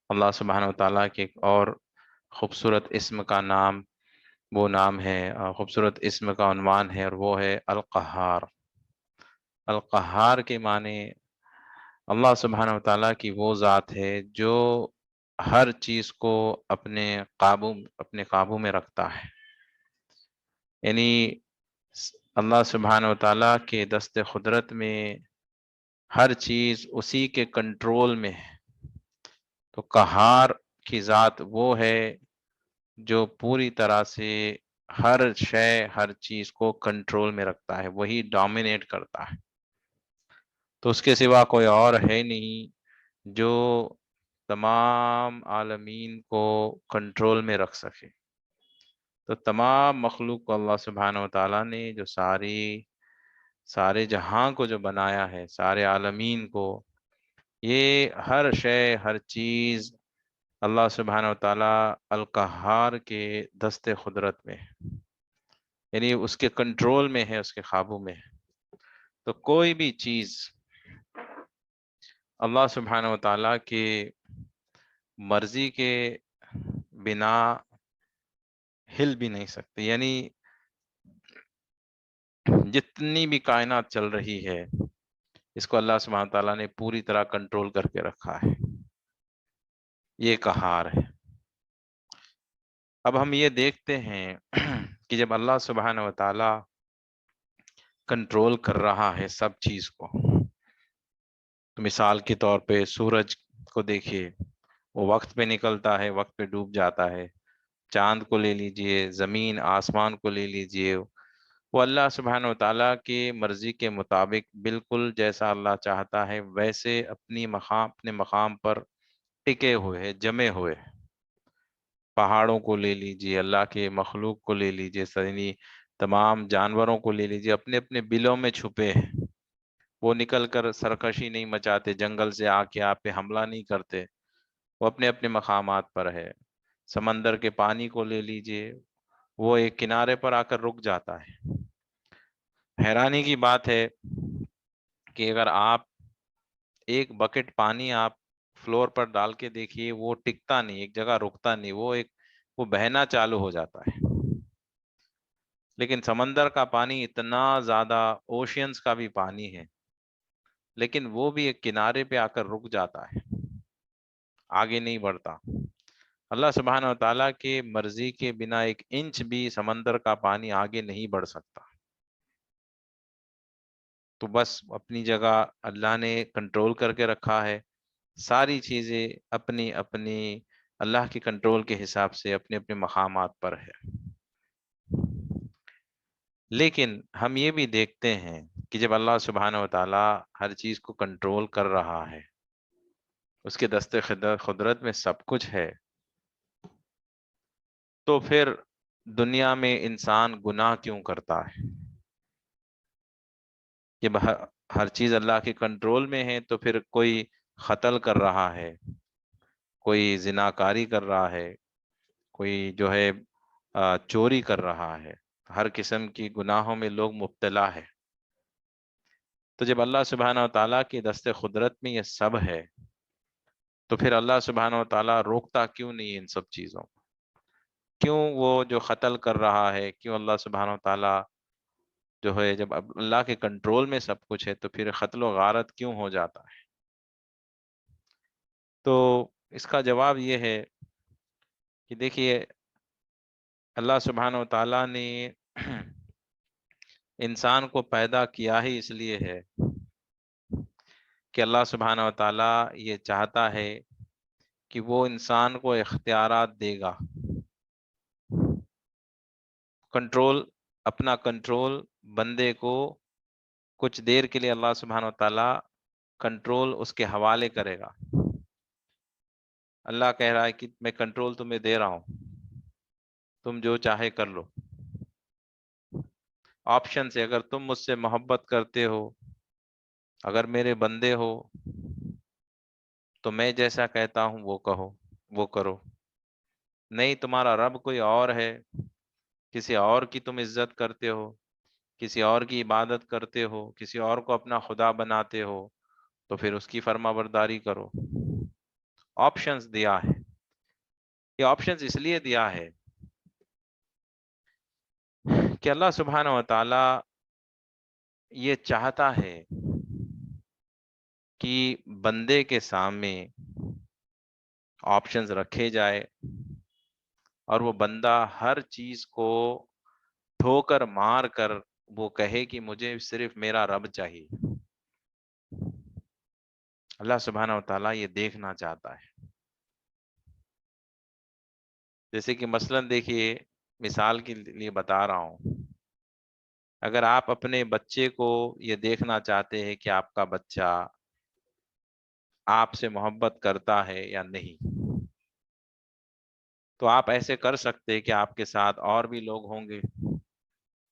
اللہ سبحانہ وتعالیٰ کے ایک اور خوبصورت اسم کا نام، وہ نام ہے، خوبصورت اسم کا عنوان ہے، اور وہ ہے القہار۔ القہار کے معنی اللہ سبحانہ وتعالیٰ کی وہ ذات ہے جو ہر چیز کو اپنے قابو میں رکھتا ہے، یعنی اللہ سبحانہ وتعالیٰ کے دست قدرت میں ہر چیز اسی کے کنٹرول میں ہے۔ تو قہار کی ذات وہ ہے جو پوری طرح سے ہر شے، ہر چیز کو کنٹرول میں رکھتا ہے، وہی ڈومینیٹ کرتا ہے، تو اس کے سوا کوئی اور ہے نہیں جو تمام عالمین کو کنٹرول میں رکھ سکے۔ تو تمام مخلوق کو اللہ سبحانہ وتعالیٰ نے جو سارے جہاں کو جو بنایا ہے، سارے عالمین کو، یہ ہر شے، ہر چیز اللہ سبحانہ وتعالیٰ القہار کے دست قدرت میں ہے، یعنی اس کے کنٹرول میں ہے، اس کے قابو میں ہے۔ تو کوئی بھی چیز اللہ سبحانہ وتعالیٰ کی مرضی کے بنا ہل بھی نہیں سکتی، یعنی جتنی بھی کائنات چل رہی ہے اس کو اللہ سبحانہ وتعالیٰ نے پوری طرح کنٹرول کر کے رکھا ہے، یہ قہار ہے۔ اب ہم یہ دیکھتے ہیں کہ جب اللہ سبحانہ وتعالیٰ کنٹرول کر رہا ہے سب چیز کو، تو مثال کے طور پہ سورج کو دیکھیے، وہ وقت پہ نکلتا ہے، وقت پہ ڈوب جاتا ہے۔ چاند کو لے لیجئے، زمین آسمان کو لے لیجئے، وہ اللہ سبحانہ وتعالیٰ کی مرضی کے مطابق بالکل جیسا اللہ چاہتا ہے ویسے اپنے مقام پر ٹکے ہوئے ہیں، جمے ہوئے ہیں۔ پہاڑوں کو لے لیجئے، اللہ کے مخلوق کو لے لیجئے، یعنی تمام جانوروں کو لے لیجئے، اپنے اپنے بلوں میں چھپے ہیں، وہ نکل کر سرکشی نہیں مچاتے، جنگل سے آ کے آپ پہ حملہ نہیں کرتے، وہ اپنے اپنے مقامات پر ہے۔ سمندر کے پانی کو لے لیجئے، وہ ایک کنارے پر آ کر رک جاتا ہے۔ حیرانی کی بات ہے کہ اگر آپ ایک بکٹ پانی آپ فلور پر ڈال کے دیکھیے، وہ ٹکتا نہیں، ایک جگہ رکتا نہیں، وہ بہنا چالو ہو جاتا ہے۔ لیکن سمندر کا پانی اتنا زیادہ، اوشینز کا بھی پانی ہے، لیکن وہ بھی ایک کنارے پہ آ کر رک جاتا ہے، آگے نہیں بڑھتا۔ اللہ سبحانہ وتعالیٰ کی مرضی کے بنا ایک انچ بھی سمندر کا پانی آگے نہیں بڑھ سکتا۔ تو بس اپنی جگہ اللہ نے کنٹرول کر کے رکھا ہے، ساری چیزیں اپنی اپنی اللہ کے کنٹرول کے حساب سے اپنے اپنے مقامات پر ہے۔ لیکن ہم یہ بھی دیکھتے ہیں کہ جب اللہ سبحانہ وتعالیٰ ہر چیز کو کنٹرول کر رہا ہے، اس کے دست قدرت میں سب کچھ ہے، تو پھر دنیا میں انسان گناہ کیوں کرتا ہے؟ جب ہر چیز اللہ کے کنٹرول میں ہے تو پھر کوئی قتل کر رہا ہے، کوئی زناکاری کر رہا ہے، کوئی جو ہے چوری کر رہا ہے، ہر قسم کی گناہوں میں لوگ مبتلا ہے۔ تو جب اللہ سبحانہ وتعالیٰ کی دست قدرت میں یہ سب ہے، تو پھر اللہ سبحانہ وتعالیٰ روکتا کیوں نہیں ان سب چیزوں کو؟ کیوں وہ جو قتل کر رہا ہے، کیوں اللہ سبحانہ وتعالیٰ جو ہے، جب اللہ کے کنٹرول میں سب کچھ ہے تو پھر قتل و غارت کیوں ہو جاتا ہے؟ تو اس کا جواب یہ ہے کہ دیکھیے، اللہ سبحانہ وتعالیٰ نے انسان کو پیدا کیا ہی اس لیے ہے کہ اللہ سبحانہ وتعالیٰ یہ چاہتا ہے کہ وہ انسان کو اختیارات دے گا، کنٹرول، اپنا کنٹرول بندے کو کچھ دیر کے لیے اللہ سبحانہ وتعالیٰ کنٹرول اس کے حوالے کرے گا۔ اللہ کہہ رہا ہے کہ میں کنٹرول تمہیں دے رہا ہوں، تم جو چاہے کر لو۔ آپشن سے، اگر تم مجھ سے محبت کرتے ہو، اگر میرے بندے ہو، تو میں جیسا کہتا ہوں وہ کہو، وہ کرو۔ نہیں، تمہارا رب کوئی اور ہے، کسی اور کی تم عزت کرتے ہو، کسی اور کی عبادت کرتے ہو، کسی اور کو اپنا خدا بناتے ہو، تو پھر اس کی فرما برداری کرو۔ آپشنز دیا ہے. یہ آپشنز اس لیے دیا ہے کہ اللہ سبحانہ و تعالی یہ چاہتا ہے کہ بندے کے سامنے آپشنز رکھے جائے اور وہ بندہ ہر چیز کو ٹھوکر مار کر وہ کہے کہ مجھے صرف میرا رب چاہیے. اللہ سبحانہ و تعالیٰ یہ دیکھنا چاہتا ہے. جیسے کہ مثلا دیکھیے، مثال کے لیے بتا رہا ہوں، اگر آپ اپنے بچے کو یہ دیکھنا چاہتے ہیں کہ آپ کا بچہ آپ سے محبت کرتا ہے یا نہیں، تو آپ ایسے کر سکتے کہ آپ کے ساتھ اور بھی لوگ ہوں گے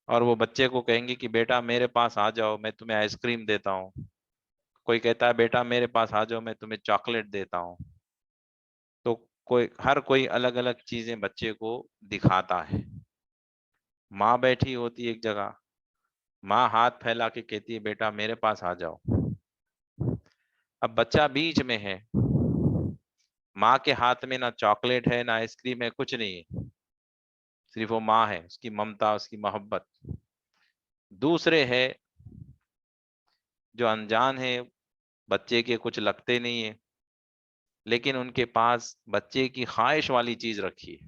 اور وہ بچے کو کہیں گے کہ بیٹا میرے پاس آ جاؤ، میں تمہیں آئس کریم دیتا ہوں. کوئی کہتا ہے بیٹا میرے پاس آ جاؤ، میں تمہیں چاکلیٹ دیتا ہوں. تو ہر کوئی الگ الگ چیزیں بچے کو دکھاتا ہے. ماں بیٹھی ہوتی ایک جگہ، ماں ہاتھ پھیلا کے کہتی ہے بیٹا میرے پاس آ جاؤ. اب بچہ بیچ میں ہے، ماں کے ہاتھ میں نہ چاکلیٹ ہے نہ آئس کریم ہے، کچھ نہیں ہے، صرف وہ ماں ہے، اس کی ممتا، اس کی محبت. دوسرے ہے جو انجان ہے، بچے کے کچھ لگتے نہیں ہے، لیکن ان کے پاس بچے کی خواہش والی چیز رکھی ہے،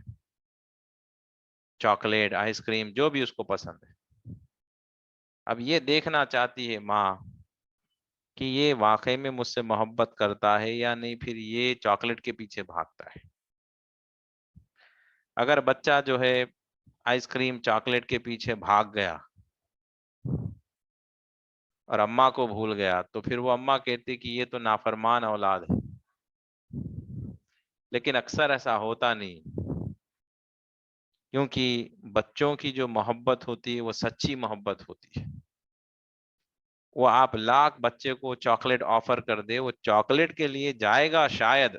چاکلیٹ، آئس کریم، جو بھی اس کو پسند ہے. اب یہ دیکھنا چاہتی ہے ماں کہ یہ واقعی میں مجھ سے محبت کرتا ہے یا نہیں، پھر یہ چاکلیٹ کے پیچھے بھاگتا ہے. اگر بچہ جو ہے آئس کریم چاکلیٹ کے پیچھے بھاگ گیا اور اماں کو بھول گیا، تو پھر وہ اماں کہتی کہ یہ تو نافرمان اولاد ہے. لیکن اکثر ایسا ہوتا نہیں، کیونکہ بچوں کی جو محبت ہوتی ہے وہ سچی محبت ہوتی ہے. وہ آپ لاکھ بچے کو چاکلیٹ آفر کر دے، وہ چاکلیٹ کے لیے جائے گا شاید،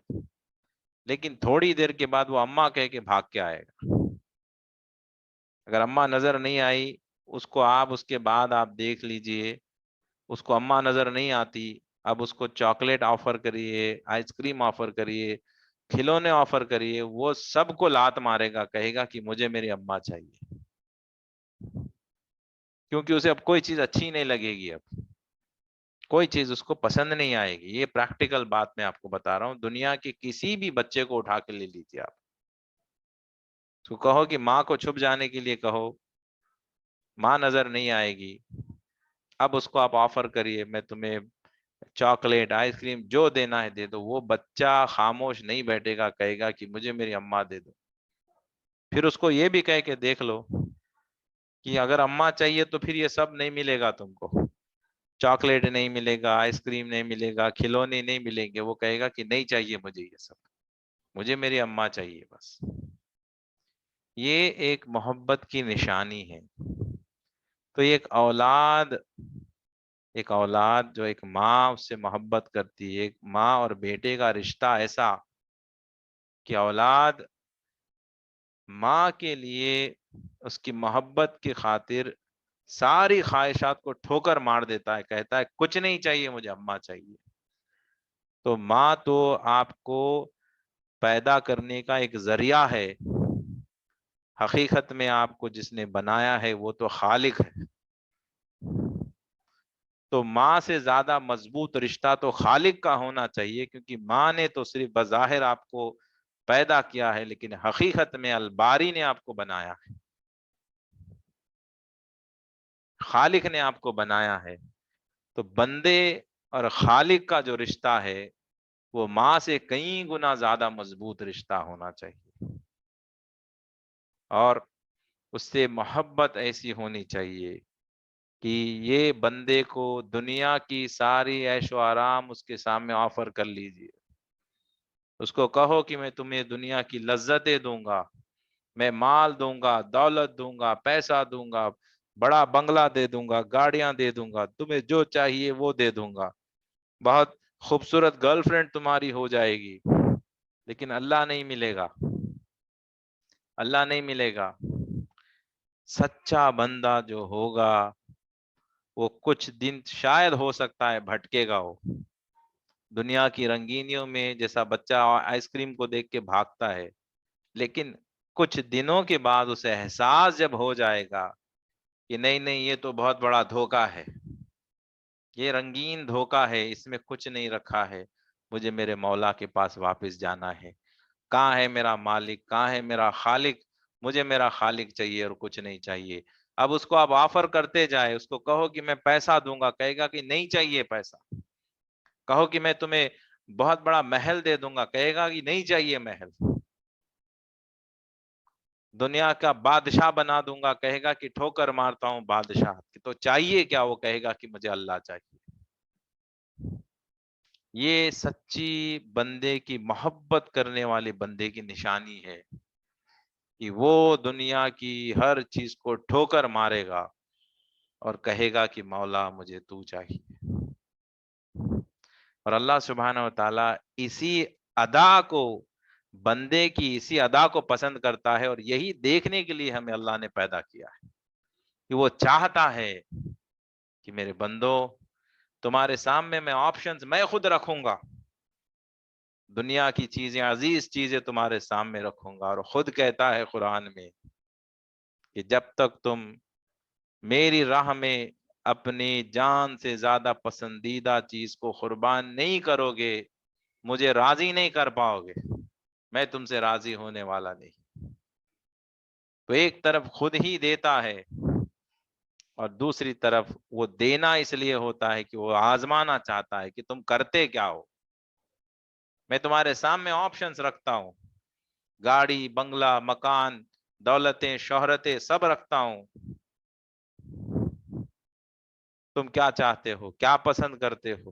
لیکن تھوڑی دیر کے بعد وہ اماں کہہ کے بھاگ کے آئے گا. اگر اماں نظر نہیں آئی، اس کو آپ اس کے بعد آپ دیکھ لیجئے، اس کو اماں نظر نہیں آتی، اب اس کو چاکلیٹ آفر کریے، آئس کریم آفر کریے، کھلونے آفر کریے، وہ سب کو لات مارے گا، کہے گا کہ مجھے میری اماں چاہیے. کیونکہ اسے اب کوئی چیز اچھی نہیں لگے گی، اب کوئی چیز اس کو پسند نہیں آئے گی. یہ پریکٹیکل بات میں آپ کو بتا رہا ہوں. دنیا کے کسی بھی بچے کو اٹھا کے لے لیجیے، آپ تو کہو کہ ماں کو چھپ جانے کے لیے کہو، ماں نظر نہیں آئے گی، اب اس کو آپ آفر کریے میں تمہیں چاکلیٹ، آئس کریم جو دینا ہے دے دو، وہ بچہ خاموش نہیں بیٹھے گا، کہے گا کہ مجھے میری اماں دے دو. پھر اس کو یہ بھی کہہ کے دیکھ لو کہ اگر اماں چاہیے تو پھر یہ سب نہیں ملے گا تم کو، چاکلیٹ نہیں ملے گا، آئس کریم نہیں ملے گا، کھلونے نہیں ملیں گے. وہ کہے گا کہ نہیں چاہیے مجھے یہ سب، مجھے میری اماں چاہیے بس. یہ ایک محبت کی نشانی ہے. تو ایک اولاد جو ایک ماں اس سے محبت کرتی ہے، ایک ماں اور بیٹے کا رشتہ ایسا کہ اولاد ماں کے لیے اس کی محبت کی خاطر ساری خواہشات کو ٹھوکر مار دیتا ہے، کہتا ہے کچھ نہیں چاہیے مجھے، اماں چاہیے. تو ماں تو آپ کو پیدا کرنے کا ایک ذریعہ ہے، حقیقت میں آپ کو جس نے بنایا ہے وہ تو خالق ہے. تو ماں سے زیادہ مضبوط رشتہ تو خالق کا ہونا چاہیے، کیونکہ ماں نے تو صرف بظاہر آپ کو پیدا کیا ہے، لیکن حقیقت میں الباری نے آپ کو بنایا ہے، خالق نے آپ کو بنایا ہے. تو بندے اور خالق کا جو رشتہ ہے وہ ماں سے کئی گنا زیادہ مضبوط رشتہ ہونا چاہیے، اور اس سے محبت ایسی ہونی چاہیے کہ یہ بندے کو دنیا کی ساری عیش و آرام اس کے سامنے آفر کر لیجیے. اس کو کہو کہ میں تمہیں دنیا کی لذتیں دوں گا، میں مال دوں گا، دولت دوں گا، پیسہ دوں گا، بڑا بنگلہ دے دوں گا، گاڑیاں دے دوں گا، تمہیں جو چاہیے وہ دے دوں گا، بہت خوبصورت گرل فرینڈ تمہاری ہو جائے گی. لیکن اللہ نہیں ملے گا، اللہ نہیں ملے گا. سچا بندہ جو ہوگا وہ کچھ دن شاید ہو سکتا ہے بھٹکے گا، وہ دنیا کی رنگینیوں میں جیسا بچہ آئس کریم کو دیکھ کے بھاگتا ہے، لیکن کچھ دنوں کے بعد اسے احساس جب ہو جائے گا کہ نہیں نہیں یہ تو بہت بڑا دھوکا ہے، یہ رنگین دھوکا ہے، اس میں کچھ نہیں رکھا ہے، مجھے میرے مولا کے پاس واپس جانا ہے، کہاں ہے میرا مالک، کہاں ہے میرا خالق، مجھے میرا خالق چاہیے اور کچھ نہیں چاہیے۔ اب اس کو آپ آفر کرتے جائے، اس کو کہو کہ میں پیسہ دوں گا، کہے گا کہ نہیں چاہیے پیسہ، کہو کہ میں تمہیں بہت بڑا محل دے دوں گا، کہے گا کہ نہیں چاہیے محل، دنیا کا بادشاہ بنا دوں گا، کہے گا کہ ٹھوکر مارتا ہوں بادشاہ کی، تو چاہیے کیا، وہ کہے گا کہ مجھے اللہ چاہیے۔ یہ سچی بندے کی محبت کرنے والے بندے کی نشانی ہے کہ وہ دنیا کی ہر چیز کو ٹھوکر مارے گا اور کہے گا کہ مولا مجھے تو چاہیے۔ اور اللہ سبحانہ و تعالیٰ اسی ادا کو، بندے کی اسی ادا کو پسند کرتا ہے، اور یہی دیکھنے کے لیے ہمیں اللہ نے پیدا کیا ہے کہ وہ چاہتا ہے کہ میرے بندو، تمہارے سامنے میں آپشنز میں خود رکھوں گا، دنیا کی چیزیں، عزیز چیزیں تمہارے سامنے رکھوں گا، اور خود کہتا ہے قرآن میں کہ جب تک تم میری راہ میں اپنی جان سے زیادہ پسندیدہ چیز کو قربان نہیں کرو گے، مجھے راضی نہیں کر پاؤ گے، میں تم سے راضی ہونے والا نہیں۔ تو ایک طرف خود ہی دیتا ہے، اور دوسری طرف وہ دینا اس لیے ہوتا ہے کہ وہ آزمانا چاہتا ہے کہ تم کرتے کیا ہو۔ میں تمہارے سامنے آپشنز رکھتا ہوں، گاڑی، بنگلہ، مکان، دولتیں، شہرتیں سب رکھتا ہوں، تم کیا چاہتے ہو، کیا پسند کرتے ہو؟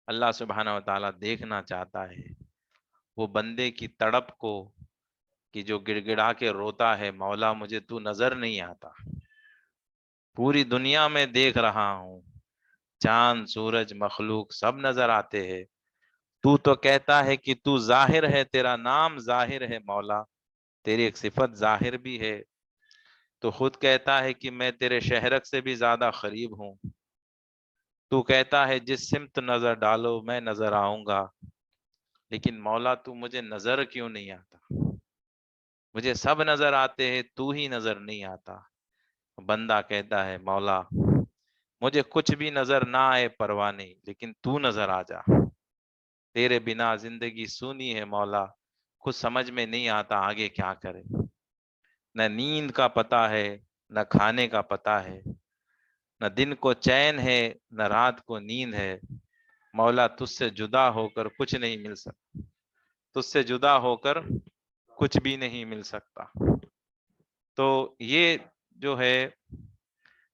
اللہ سبحانہ و تعالیٰ دیکھنا چاہتا ہے وہ بندے کی تڑپ کو، کہ جو گڑ گڑا کے روتا ہے، مولا مجھے تو نظر نہیں آتا، پوری دنیا میں دیکھ رہا ہوں، چاند، سورج، مخلوق سب نظر آتے ہیں، تو کہتا ہے کہ تو ظاہر ہے، تیرا نام ظاہر ہے مولا، تیری ایک صفت ظاہر بھی ہے، تو خود کہتا ہے کہ میں تیرے شہرک سے بھی زیادہ قریب ہوں، تو کہتا ہے جس سمت نظر ڈالو میں نظر آؤں گا، لیکن مولا تو مجھے نظر کیوں نہیں آتا؟ مجھے سب نظر آتے ہیں، تو ہی نظر نہیں آتا۔ بندہ کہتا ہے مولا مجھے کچھ بھی نظر نہ آئے پرواہ نہیں، لیکن تو نظر آ جا، تیرے بنا زندگی سونی ہے مولا، کچھ سمجھ میں نہیں آتا آگے کیا کرے، نہ نیند کا پتہ ہے، نہ کھانے کا پتہ ہے، نہ دن کو چین ہے، نہ رات کو نیند ہے، مولا تجھ سے جدا ہو کر کچھ نہیں مل سکتا، تجھ سے جدا ہو کر کچھ بھی نہیں مل سکتا۔ تو یہ جو ہے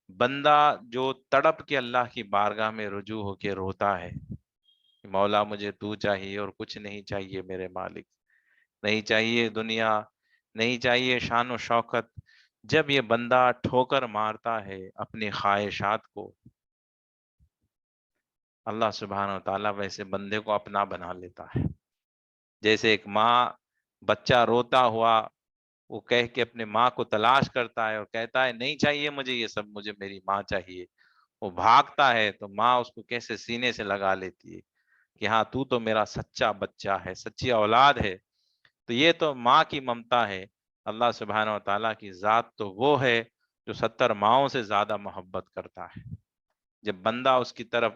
بندہ جو تڑپ کے اللہ کی بارگاہ میں رجوع ہو کے روتا ہے، مولا مجھے تو چاہیے اور کچھ نہیں چاہیے، میرے مالک نہیں چاہیے دنیا، نہیں چاہیے شان و شوکت، جب یہ بندہ ٹھوکر مارتا ہے اپنی خواہشات کو، اللہ سبحانہ و تعالیٰ ویسے بندے کو اپنا بنا لیتا ہے۔ جیسے ایک ماں بچہ روتا ہوا وہ کہہ کے اپنے ماں کو تلاش کرتا ہے اور کہتا ہے نہیں چاہیے مجھے یہ سب، مجھے میری ماں چاہیے، وہ بھاگتا ہے تو ماں اس کو کیسے سینے سے لگا لیتی ہے کہ ہاں تو میرا سچا بچہ ہے، سچی اولاد ہے۔ تو یہ تو ماں کی ممتا ہے، اللہ سبحانہ و تعالیٰ کی ذات تو وہ ہے جو 70 ماؤں سے زیادہ محبت کرتا ہے۔ جب بندہ اس کی طرف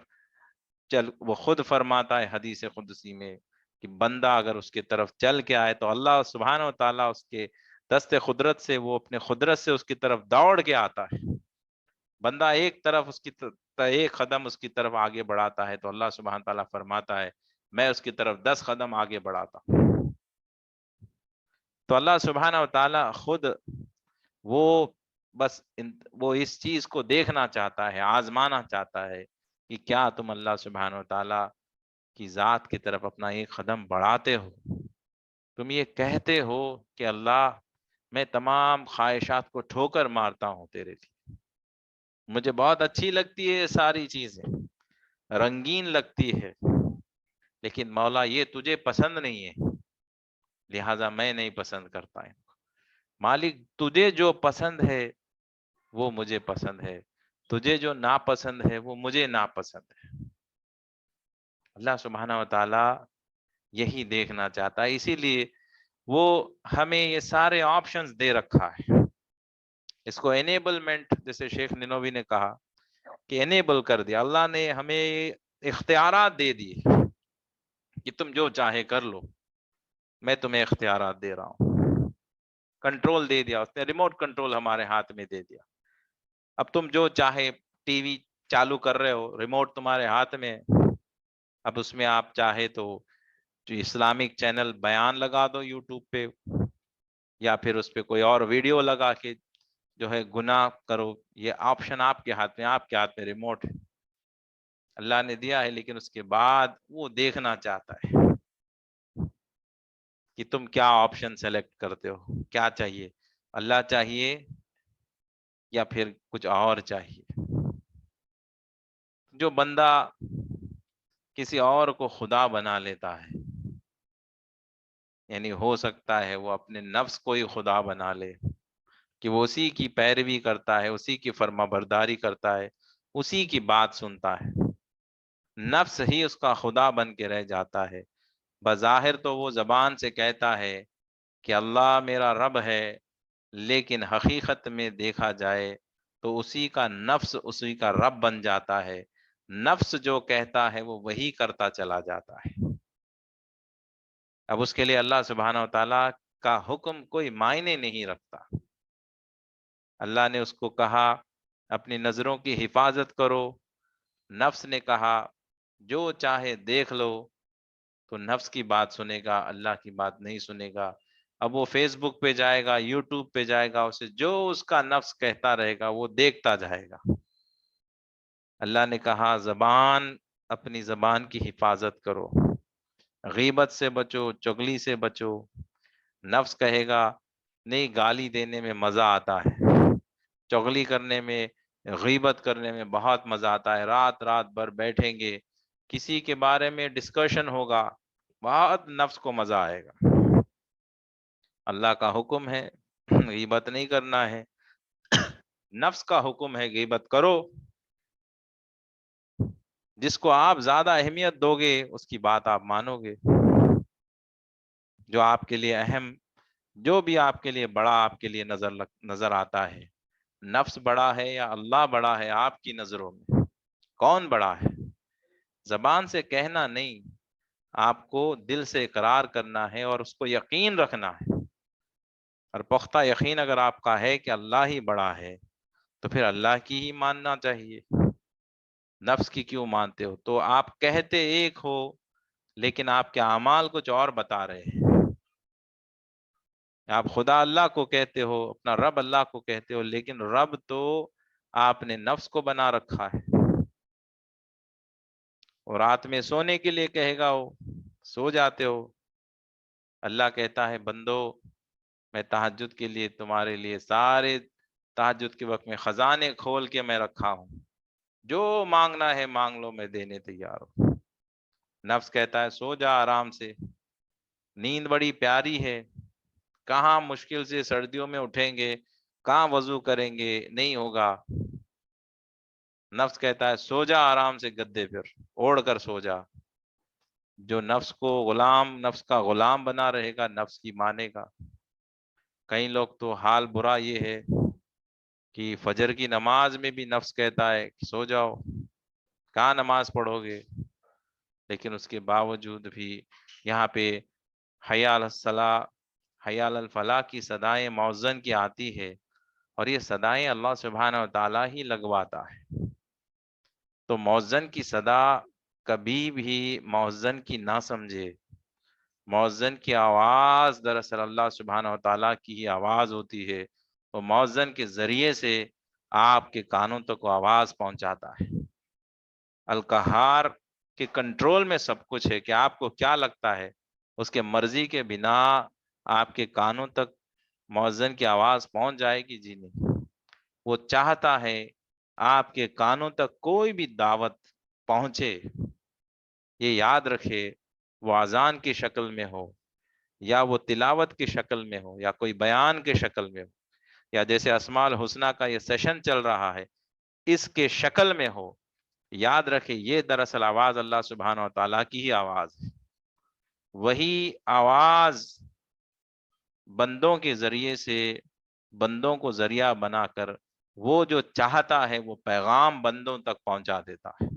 چل، وہ خود فرماتا ہے حدیث قدسی میں کہ بندہ اگر اس کی طرف چل کے آئے تو اللہ سبحانہ و تعالیٰ اس کے دست قدرت سے، وہ اپنے قدرت سے اس کی طرف دوڑ کے آتا ہے۔ بندہ ایک طرف اس کی ایک قدم اس کی طرف آگے بڑھاتا ہے تو اللہ سبحانہ تعالیٰ فرماتا ہے میں اس کی طرف 10 قدم آگے بڑھاتا ہوں۔ تو اللہ سبحانہ و تعالیٰ خود وہ بس وہ اس چیز کو دیکھنا چاہتا ہے، آزمانا چاہتا ہے کہ کیا تم اللہ سبحانہ و تعالیٰ کی ذات کی طرف اپنا ایک قدم بڑھاتے ہو، تم یہ کہتے ہو کہ اللہ میں تمام خواہشات کو ٹھوکر مارتا ہوں تیرے لیے، مجھے بہت اچھی لگتی ہے یہ ساری چیزیں، رنگین لگتی ہے، لیکن مولا یہ تجھے پسند نہیں ہے، لہٰذا میں نہیں پسند کرتا ان کو۔ مالک تجھے جو پسند ہے وہ مجھے پسند ہے، تجھے جو ناپسند ہے وہ مجھے ناپسند ہے۔ اللہ سبحانہ و تعالی یہی دیکھنا چاہتا ہے، اسی لیے وہ ہمیں یہ سارے آپشنز دے رکھا ہے. اس کو انیبلمنٹ، جیسے شیخ ننوی نے کہا کہ انیبل کر دیا اللہ نے، ہمیں اختیارات دے دیے کہ تم جو چاہے کر لو، میں تمہیں اختیارات دے رہا ہوں. کنٹرول دے دیا اس نے، ریموٹ کنٹرول ہمارے ہاتھ میں دے دیا. اب تم جو چاہے ٹی وی چالو کر رہے ہو، ریموٹ تمہارے ہاتھ میں ہے. اب اس میں آپ چاہے تو جو اسلامک چینل بیان لگا دو یوٹیوب پہ، یا پھر اس پہ کوئی اور ویڈیو لگا کے جو ہے گناہ کرو. یہ آپشن آپ کے ہاتھ میں، آپ کے ہاتھ میں ریموٹ ہے، اللہ نے دیا ہے. لیکن اس کے بعد وہ دیکھنا چاہتا ہے کہ تم کیا آپشن سلیکٹ کرتے ہو، کیا چاہیے، اللہ چاہیے یا پھر کچھ اور چاہیے. جو بندہ کسی اور کو خدا بنا لیتا ہے، یعنی ہو سکتا ہے وہ اپنے نفس کو ہی خدا بنا لے کہ وہ اسی کی پیروی کرتا ہے، اسی کی فرما برداری کرتا ہے، اسی کی بات سنتا ہے. نفس ہی اس کا خدا بن کے رہ جاتا ہے. بظاہر تو وہ زبان سے کہتا ہے کہ اللہ میرا رب ہے، لیکن حقیقت میں دیکھا جائے تو اسی کا نفس اسی کا رب بن جاتا ہے. نفس جو کہتا ہے وہ وہی کرتا چلا جاتا ہے. اب اس کے لیے اللہ سبحانہ و تعالیٰ کا حکم کوئی معنی نہیں رکھتا. اللہ نے اس کو کہا اپنی نظروں کی حفاظت کرو، نفس نے کہا جو چاہے دیکھ لو، تو نفس کی بات سنے گا، اللہ کی بات نہیں سنے گا. اب وہ فیس بک پہ جائے گا، یوٹیوب پہ جائے گا، اسے جو اس کا نفس کہتا رہے گا وہ دیکھتا جائے گا. اللہ نے کہا زبان، اپنی زبان کی حفاظت کرو، غیبت سے بچو، چغلی سے بچو. نفس کہے گا نہیں، گالی دینے میں مزہ آتا ہے، چغلی کرنے میں، غیبت کرنے میں بہت مزہ آتا ہے، رات رات بھر بیٹھیں گے، کسی کے بارے میں ڈسکشن ہوگا، بہت نفس کو مزہ آئے گا. اللہ کا حکم ہے غیبت نہیں کرنا ہے، نفس کا حکم ہے غیبت کرو. جس کو آپ زیادہ اہمیت دو گے اس کی بات آپ مانو گے. جو آپ کے لیے اہم، جو بھی آپ کے لیے بڑا آپ کے لیے نظر آتا ہے، نفس بڑا ہے یا اللہ بڑا ہے آپ کی نظروں میں، کون بڑا ہے؟ زبان سے کہنا نہیں، آپ کو دل سے اقرار کرنا ہے اور اس کو یقین رکھنا ہے. اور پختہ یقین اگر آپ کا ہے کہ اللہ ہی بڑا ہے تو پھر اللہ کی ہی ماننا چاہیے، نفس کی کیوں مانتے ہو؟ تو آپ کہتے ایک ہو لیکن آپ کے اعمال کچھ اور بتا رہے ہیں. آپ خدا اللہ کو کہتے ہو، اپنا رب اللہ کو کہتے ہو، لیکن رب تو آپ نے نفس کو بنا رکھا ہے. اور رات میں سونے کے لیے کہے گا وہ، سو جاتے ہو. اللہ کہتا ہے بندو میں تہجد کے لیے تمہارے لیے سارے تہجد کے وقت میں خزانے کھول کے میں رکھا ہوں، جو مانگنا ہے مانگ لو، میں دینے تیار ہوں. نفس کہتا ہے سو جا آرام سے، نیند بڑی پیاری ہے، کہاں مشکل سے سردیوں میں اٹھیں گے، کہاں وضو کریں گے، نہیں ہوگا. نفس کہتا ہے سو جا آرام سے گدے پر اوڑھ کر سو جا. جو نفس کو غلام، نفس کا غلام بنا رہے گا، نفس کی مانے گا. کئی لوگ تو حال برا یہ ہے کہ فجر کی نماز میں بھی نفس کہتا ہے کہ سو جاؤ، کہاں نماز پڑھو گے. لیکن اس کے باوجود بھی یہاں پہ حی علی الصلاۃ، حی علی الفلاح کی صدائیں مؤذن کی آتی ہے، اور یہ صدائیں اللہ سبحانہ و تعالیٰ ہی لگواتا ہے. تو مؤذن کی صدا کبھی بھی مؤذن کی نہ سمجھے. مؤذن کی آواز دراصل اللہ سبحانہ و تعالیٰ کی ہی آواز ہوتی ہے. وہ مؤذن کے ذریعے سے آپ کے کانوں تک وہ آواز پہنچاتا ہے. القہار کے کنٹرول میں سب کچھ ہے کہ آپ کو کیا لگتا ہے اس کے مرضی کے بنا آپ کے کانوں تک مؤذن کی آواز پہنچ جائے گی؟ جی نہیں. وہ چاہتا ہے آپ کے کانوں تک کوئی بھی دعوت پہنچے، یہ یاد رکھے، وہ اذان کی شکل میں ہو، یا وہ تلاوت کی شکل میں ہو، یا کوئی بیان کی شکل میں ہو، یا جیسے اسماء الحسنہ کا یہ سیشن چل رہا ہے اس کے شکل میں ہو. یاد رکھے یہ دراصل آواز اللہ سبحانہ و تعالیٰ کی ہی آواز ہے. وہی آواز بندوں کے ذریعے سے بندوں کو ذریعہ بنا کر وہ جو چاہتا ہے وہ پیغام بندوں تک پہنچا دیتا ہے.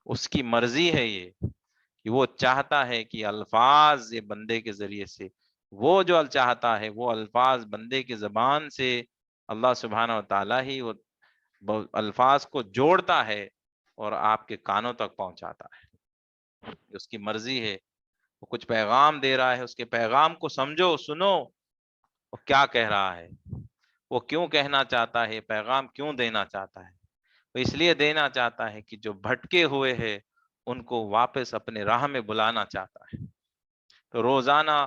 اس کی مرضی ہے یہ کہ وہ چاہتا ہے کہ الفاظ یہ بندے کے ذریعے سے وہ جو چاہتا ہے وہ الفاظ بندے کی زبان سے اللہ سبحانہ و تعالیٰ ہی وہ الفاظ کو جوڑتا ہے اور آپ کے کانوں تک پہنچاتا ہے. اس کی مرضی ہے. وہ کچھ پیغام دے رہا ہے، اس کے پیغام کو سمجھو، سنو وہ کیا کہہ رہا ہے، وہ کیوں کہنا چاہتا ہے، پیغام کیوں دینا چاہتا ہے. وہ اس لیے دینا چاہتا ہے کہ جو بھٹکے ہوئے ہیں ان کو واپس اپنے راہ میں بلانا چاہتا ہے. تو روزانہ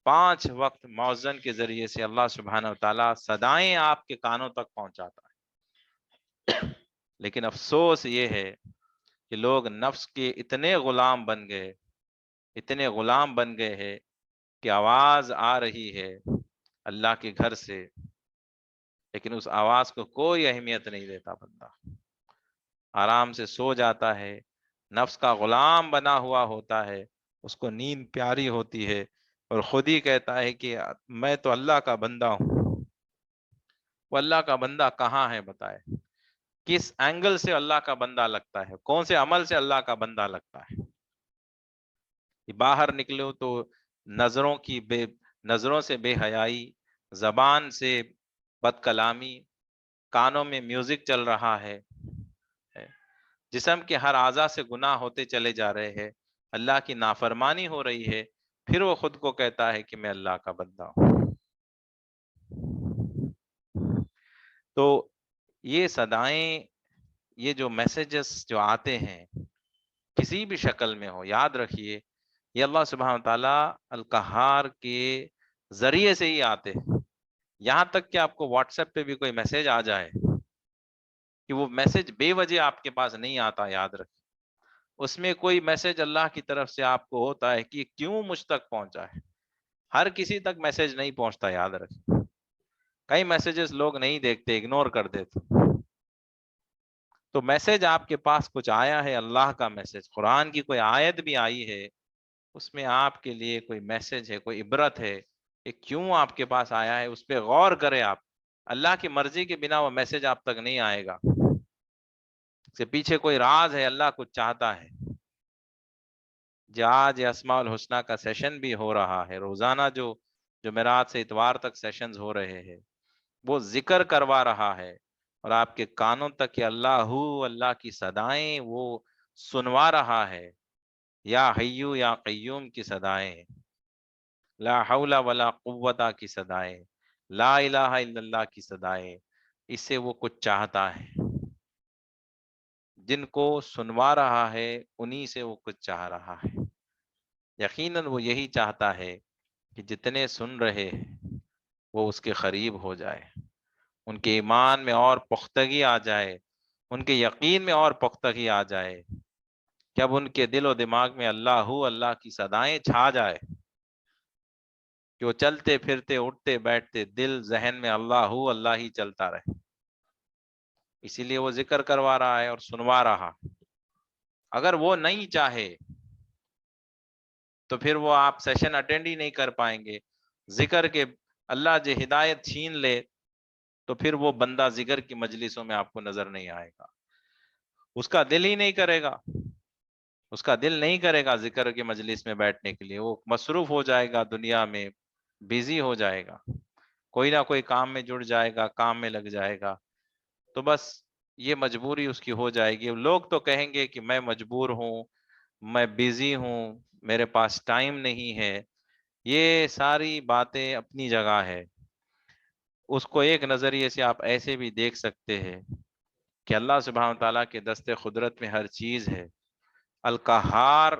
5 وقت مؤذن کے ذریعے سے اللہ سبحانہ و تعالیٰ صدائیں آپ کے کانوں تک پہنچاتا ہے. لیکن افسوس یہ ہے کہ لوگ نفس کے اتنے غلام بن گئے ہیں کہ آواز آ رہی ہے اللہ کے گھر سے، لیکن اس آواز کو کوئی اہمیت نہیں دیتا. بندہ آرام سے سو جاتا ہے، نفس کا غلام بنا ہوا ہوتا ہے، اس کو نیند پیاری ہوتی ہے اور خود ہی کہتا ہے کہ میں تو اللہ کا بندہ ہوں. وہ اللہ کا بندہ کہاں ہے بتائے؟ کس اینگل سے اللہ کا بندہ لگتا ہے؟ کون سے عمل سے اللہ کا بندہ لگتا ہے؟ باہر نکلو تو نظروں سے بے حیائی، زبان سے بد کلامی، کانوں میں میوزک چل رہا ہے، جسم کے ہر اعضاء سے گناہ ہوتے چلے جا رہے ہیں، اللہ کی نافرمانی ہو رہی ہے، پھر وہ خود کو کہتا ہے کہ میں اللہ کا بندہ ہوں. تو یہ صدائیں، یہ جو میسیجز جو آتے ہیں کسی بھی شکل میں ہو، یاد رکھیے یہ اللہ سبحانہ تعالیٰ القہار کے ذریعے سے ہی آتے ہیں. یہاں تک کہ آپ کو واٹس ایپ پہ بھی کوئی میسج آ جائے کہ وہ میسج بے وجہ آپ کے پاس نہیں آتا، یاد رکھیے اس میں کوئی میسج اللہ کی طرف سے آپ کو ہوتا ہے کہ کیوں مجھ تک پہنچا ہے. ہر کسی تک میسج نہیں پہنچتا، یاد رکھیے. کئی میسیجز لوگ نہیں دیکھتے، اگنور کر دیتے. تو میسج آپ کے پاس کچھ آیا ہے، اللہ کا میسج، قرآن کی کوئی آیت بھی آئی ہے، اس میں آپ کے لیے کوئی میسج ہے، کوئی عبرت ہے کہ کیوں آپ کے پاس آیا ہے، اس پہ غور کرے آپ. اللہ کی مرضی کے بنا وہ میسج آپ تک نہیں آئے گا. اس کے پیچھے کوئی راز ہے، اللہ کچھ چاہتا ہے. آج اسماء الحسنہ کا سیشن بھی ہو رہا ہے، روزانہ جو جمعرات سے اتوار تک سیشنز ہو رہے ہیں، وہ ذکر کروا رہا ہے اور آپ کے کانوں تک کہ اللہ کی صدائیں وہ سنوا رہا ہے. یا حیو یا قیوم کی صدائیں، لا حول ولا قوت کی صدائیں، لا الہ الا اللہ کی صدائیں. اس سے وہ کچھ چاہتا ہے. جن کو سنوا رہا ہے انہی سے وہ کچھ چاہ رہا ہے. یقیناً وہ یہی چاہتا ہے کہ جتنے سن رہے ہیں وہ اس کے قریب ہو جائے، ان کے ایمان میں اور پختگی آ جائے، ان کے یقین میں اور پختگی آ جائے. جب ان کے دل و دماغ میں اللہ کی صدائیں چھا جائے کہ وہ چلتے پھرتے اٹھتے بیٹھتے دل ذہن میں اللہ ہی چلتا رہے. اسی لیے وہ ذکر کروا رہا ہے اور سنوا رہا. اگر وہ نہیں چاہے تو پھر وہ آپ سیشن اٹینڈ ہی نہیں کر پائیں گے. ذکر کے اللہ جو ہدایت چھین لے تو پھر وہ بندہ ذکر کی مجلسوں میں آپ کو نظر نہیں آئے گا. اس کا دل ہی نہیں کرے گا، اس کا دل نہیں کرے گا ذکر کی مجلس میں بیٹھنے کے لیے. وہ مصروف ہو جائے گا، دنیا میں بیزی ہو جائے گا، کوئی نہ کوئی کام میں جڑ جائے گا، کام میں لگ جائے گا. تو بس یہ مجبوری اس کی ہو جائے گی. لوگ تو کہیں گے کہ میں مجبور ہوں، میں بیزی ہوں، میرے پاس ٹائم نہیں ہے. یہ ساری باتیں اپنی جگہ ہے. اس کو ایک نظریے سے آپ ایسے بھی دیکھ سکتے ہیں کہ اللہ سبحانہ تعالیٰ کے دست قدرت میں ہر چیز ہے، القہار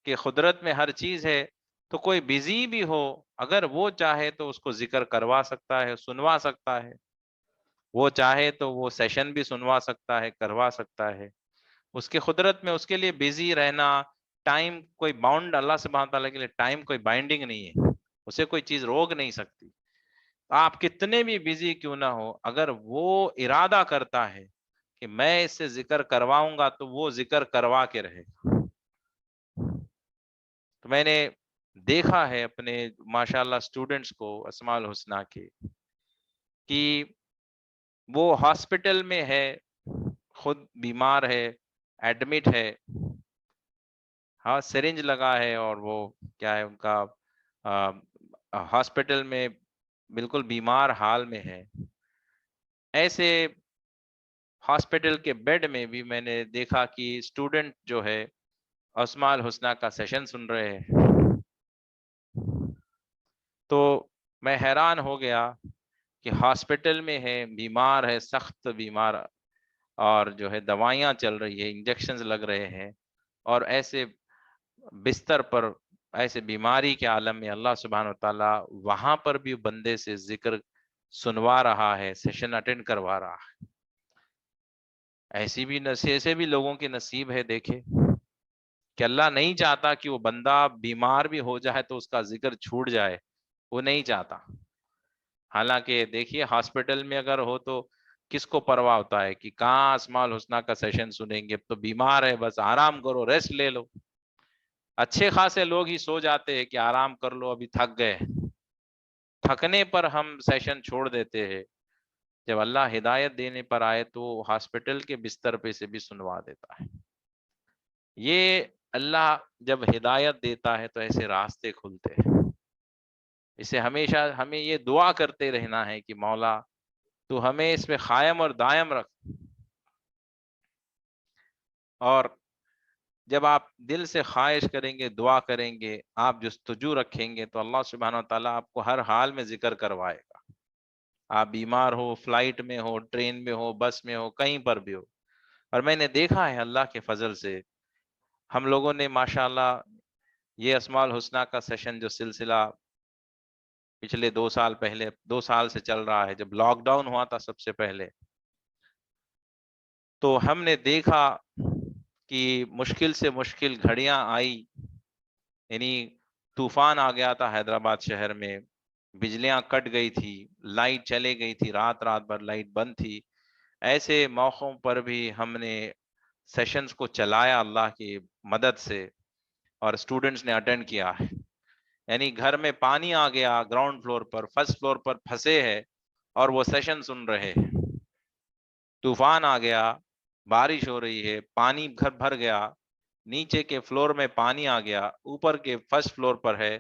کے قدرت میں ہر چیز ہے. تو کوئی بیزی بھی ہو، اگر وہ چاہے تو اس کو ذکر کروا سکتا ہے، سنوا سکتا ہے. وہ چاہے تو وہ سیشن بھی سنوا سکتا ہے، کروا سکتا ہے. اس کے قدرت میں اس کے لیے بیزی رہنا، ٹائم کوئی باؤنڈ، اللہ سبحانہ تعالیٰ کے لیے ٹائم کوئی بائنڈنگ نہیں ہے، اسے کوئی چیز روک نہیں سکتی. آپ کتنے بھی بیزی کیوں نہ ہو، اگر وہ ارادہ کرتا ہے کہ کہ میں اس سے ذکر کرواؤں گا تو وہ ذکر کروا کے رہے گا. تو میں نے دیکھا ہے اپنے ماشاءاللہ اسٹوڈنٹس کو اسماء الحسنہ کے کہ وہ ہاسپٹل میں ہے، خود بیمار ہے، ایڈمٹ ہے، ہاں سرنج لگا ہے، اور وہ کیا ہے ان کا ہاسپٹل میں بالکل بیمار حال میں ہے. ایسے ہاسپٹل کے بیڈ میں بھی میں نے دیکھا کہ اسٹوڈنٹ جو ہے اسماء الحسنہ کا سیشن سن رہے ہیں. تو میں حیران ہو گیا کہ ہاسپٹل میں ہے، بیمار ہے، سخت بیمار، اور جو ہے دوائیاں چل رہی ہے، انجیکشنز لگ رہے ہیں، اور ایسے بستر پر ایسے بیماری کے عالم میں اللہ سبحانہ وتعالی وہاں پر بھی بندے سے ذکر سنوا رہا ہے، سیشن اٹینڈ کروا رہا ہے. ایسے بھی لوگوں کے نصیب ہے. دیکھے کہ اللہ نہیں چاہتا کہ وہ بندہ بیمار بھی ہو جائے تو اس کا ذکر چھوٹ جائے، وہ نہیں چاہتا. حالانکہ دیکھیے ہاسپٹل میں اگر ہو تو کس کو پرواہ ہوتا ہے کہ کہاں اسماء الحسنہ کا سیشن سنیں گے، تو بیمار ہے بس آرام کرو، ریسٹ لے لو. اچھے خاصے لوگ ہی سو جاتے ہیں کہ آرام کر لو، ابھی تھک گئے. تھکنے پر ہم سیشن چھوڑ دیتے ہیں. جب اللہ ہدایت دینے پر آئے تو ہاسپٹل کے بستر پہ سے بھی سنوا دیتا ہے. یہ اللہ جب ہدایت دیتا ہے تو ایسے راستے کھلتے ہیں. اسے ہمیشہ ہمیں یہ دعا کرتے رہنا ہے کہ مولا تو ہمیں اس میں قائم اور دائم رکھ. اور جب آپ دل سے خواہش کریں گے، دعا کریں گے، آپ جستجو رکھیں گے تو اللہ سبحانہ وتعالیٰ آپ کو ہر حال میں ذکر کروائے گا. آپ بیمار ہو، فلائٹ میں ہو، ٹرین میں ہو، بس میں ہو، کہیں پر بھی ہو. اور میں نے دیکھا ہے اللہ کے فضل سے ہم لوگوں نے ماشاءاللہ یہ اسماء الحسنہ کا سیشن جو سلسلہ پچھلے 2 سال پہلے، 2 سال سے چل رہا ہے، جب لاک ڈاؤن ہوا تھا سب سے پہلے، تو ہم نے دیکھا کہ مشکل سے مشکل گھڑیاں آئی. یعنی طوفان آ گیا تھا حیدرآباد شہر میں، بجلیاں کٹ گئی تھی، لائٹ چلے گئی تھی، رات رات بھر لائٹ بند تھی. ایسے موقعوں پر بھی ہم نے سیشنز کو چلایا اللہ کی مدد سے، اور اسٹوڈنٹس نے اٹینڈ کیا ہے. یعنی گھر میں پانی آ گیا، گراؤنڈ فلور پر، فرسٹ فلور پر پھنسے ہیں اور وہ سیشن سن رہے ہیں. طوفان آ گیا، بارش ہو رہی ہے، پانی گھر بھر گیا، نیچے کے فلور میں پانی آ گیا، اوپر کے فرسٹ فلور پر ہے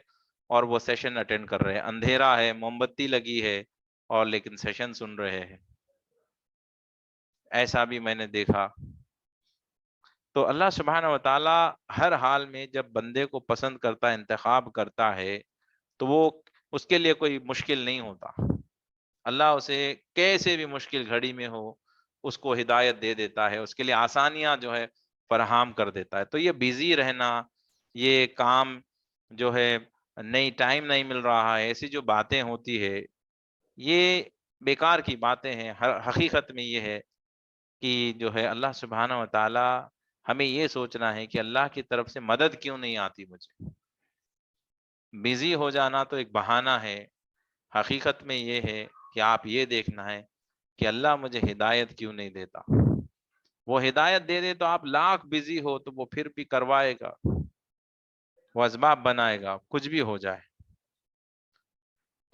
اور وہ سیشن اٹینڈ کر رہے ہیں. اندھیرا ہے، موم بتی لگی ہے، اور لیکن سیشن سن رہے ہیں. ایسا بھی میں نے دیکھا. تو اللہ سبحانہ و تعالی ہر حال میں جب بندے کو پسند کرتا ہے، انتخاب کرتا ہے، تو وہ اس کے لیے کوئی مشکل نہیں ہوتا. اللہ اسے کیسے بھی مشکل گھڑی میں ہو اس کو ہدایت دے دیتا ہے، اس کے لیے آسانیاں جو ہے فراہم کر دیتا ہے. تو یہ بیزی رہنا، یہ کام جو ہے نہیں، ٹائم نہیں مل رہا ہے، ایسی جو باتیں ہوتی ہے یہ بیکار کی باتیں ہیں. حقیقت میں یہ ہے کہ جو ہے اللہ سبحانہ و تعالی ہمیں یہ سوچنا ہے کہ اللہ کی طرف سے مدد کیوں نہیں آتی مجھے. بزی ہو جانا تو ایک بہانہ ہے. حقیقت میں یہ ہے کہ آپ یہ دیکھنا ہے کہ اللہ مجھے ہدایت کیوں نہیں دیتا. وہ ہدایت دے دے تو آپ لاکھ بزی ہو تو وہ پھر بھی کروائے گا، وہ اسباب بنائے گا، کچھ بھی ہو جائے.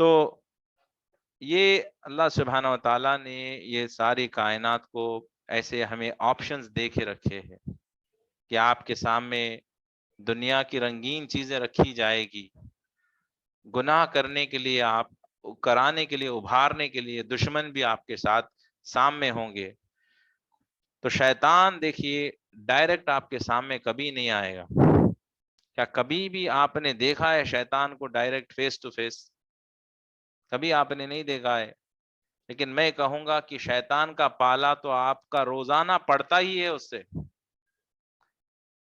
تو یہ اللہ سبحانہ و تعالیٰ نے یہ ساری کائنات کو ایسے ہمیں آپشنز دے کے رکھے ہیں کہ آپ کے سامنے دنیا کی رنگین چیزیں رکھی جائے گی. گناہ کرنے کے لیے، آپ کرانے کے لیے، ابھارنے کے لیے دشمن بھی آپ کے ساتھ سامنے ہوں گے. تو شیطان دیکھیے ڈائریکٹ آپ کے سامنے کبھی نہیں آئے گا. کیا کبھی بھی آپ نے دیکھا ہے شیطان کو ڈائریکٹ فیس ٹو فیس؟ کبھی آپ نے نہیں دیکھا ہے. لیکن میں کہوں گا کہ شیطان کا پالا تو آپ کا روزانہ پڑتا ہی ہے اس سے.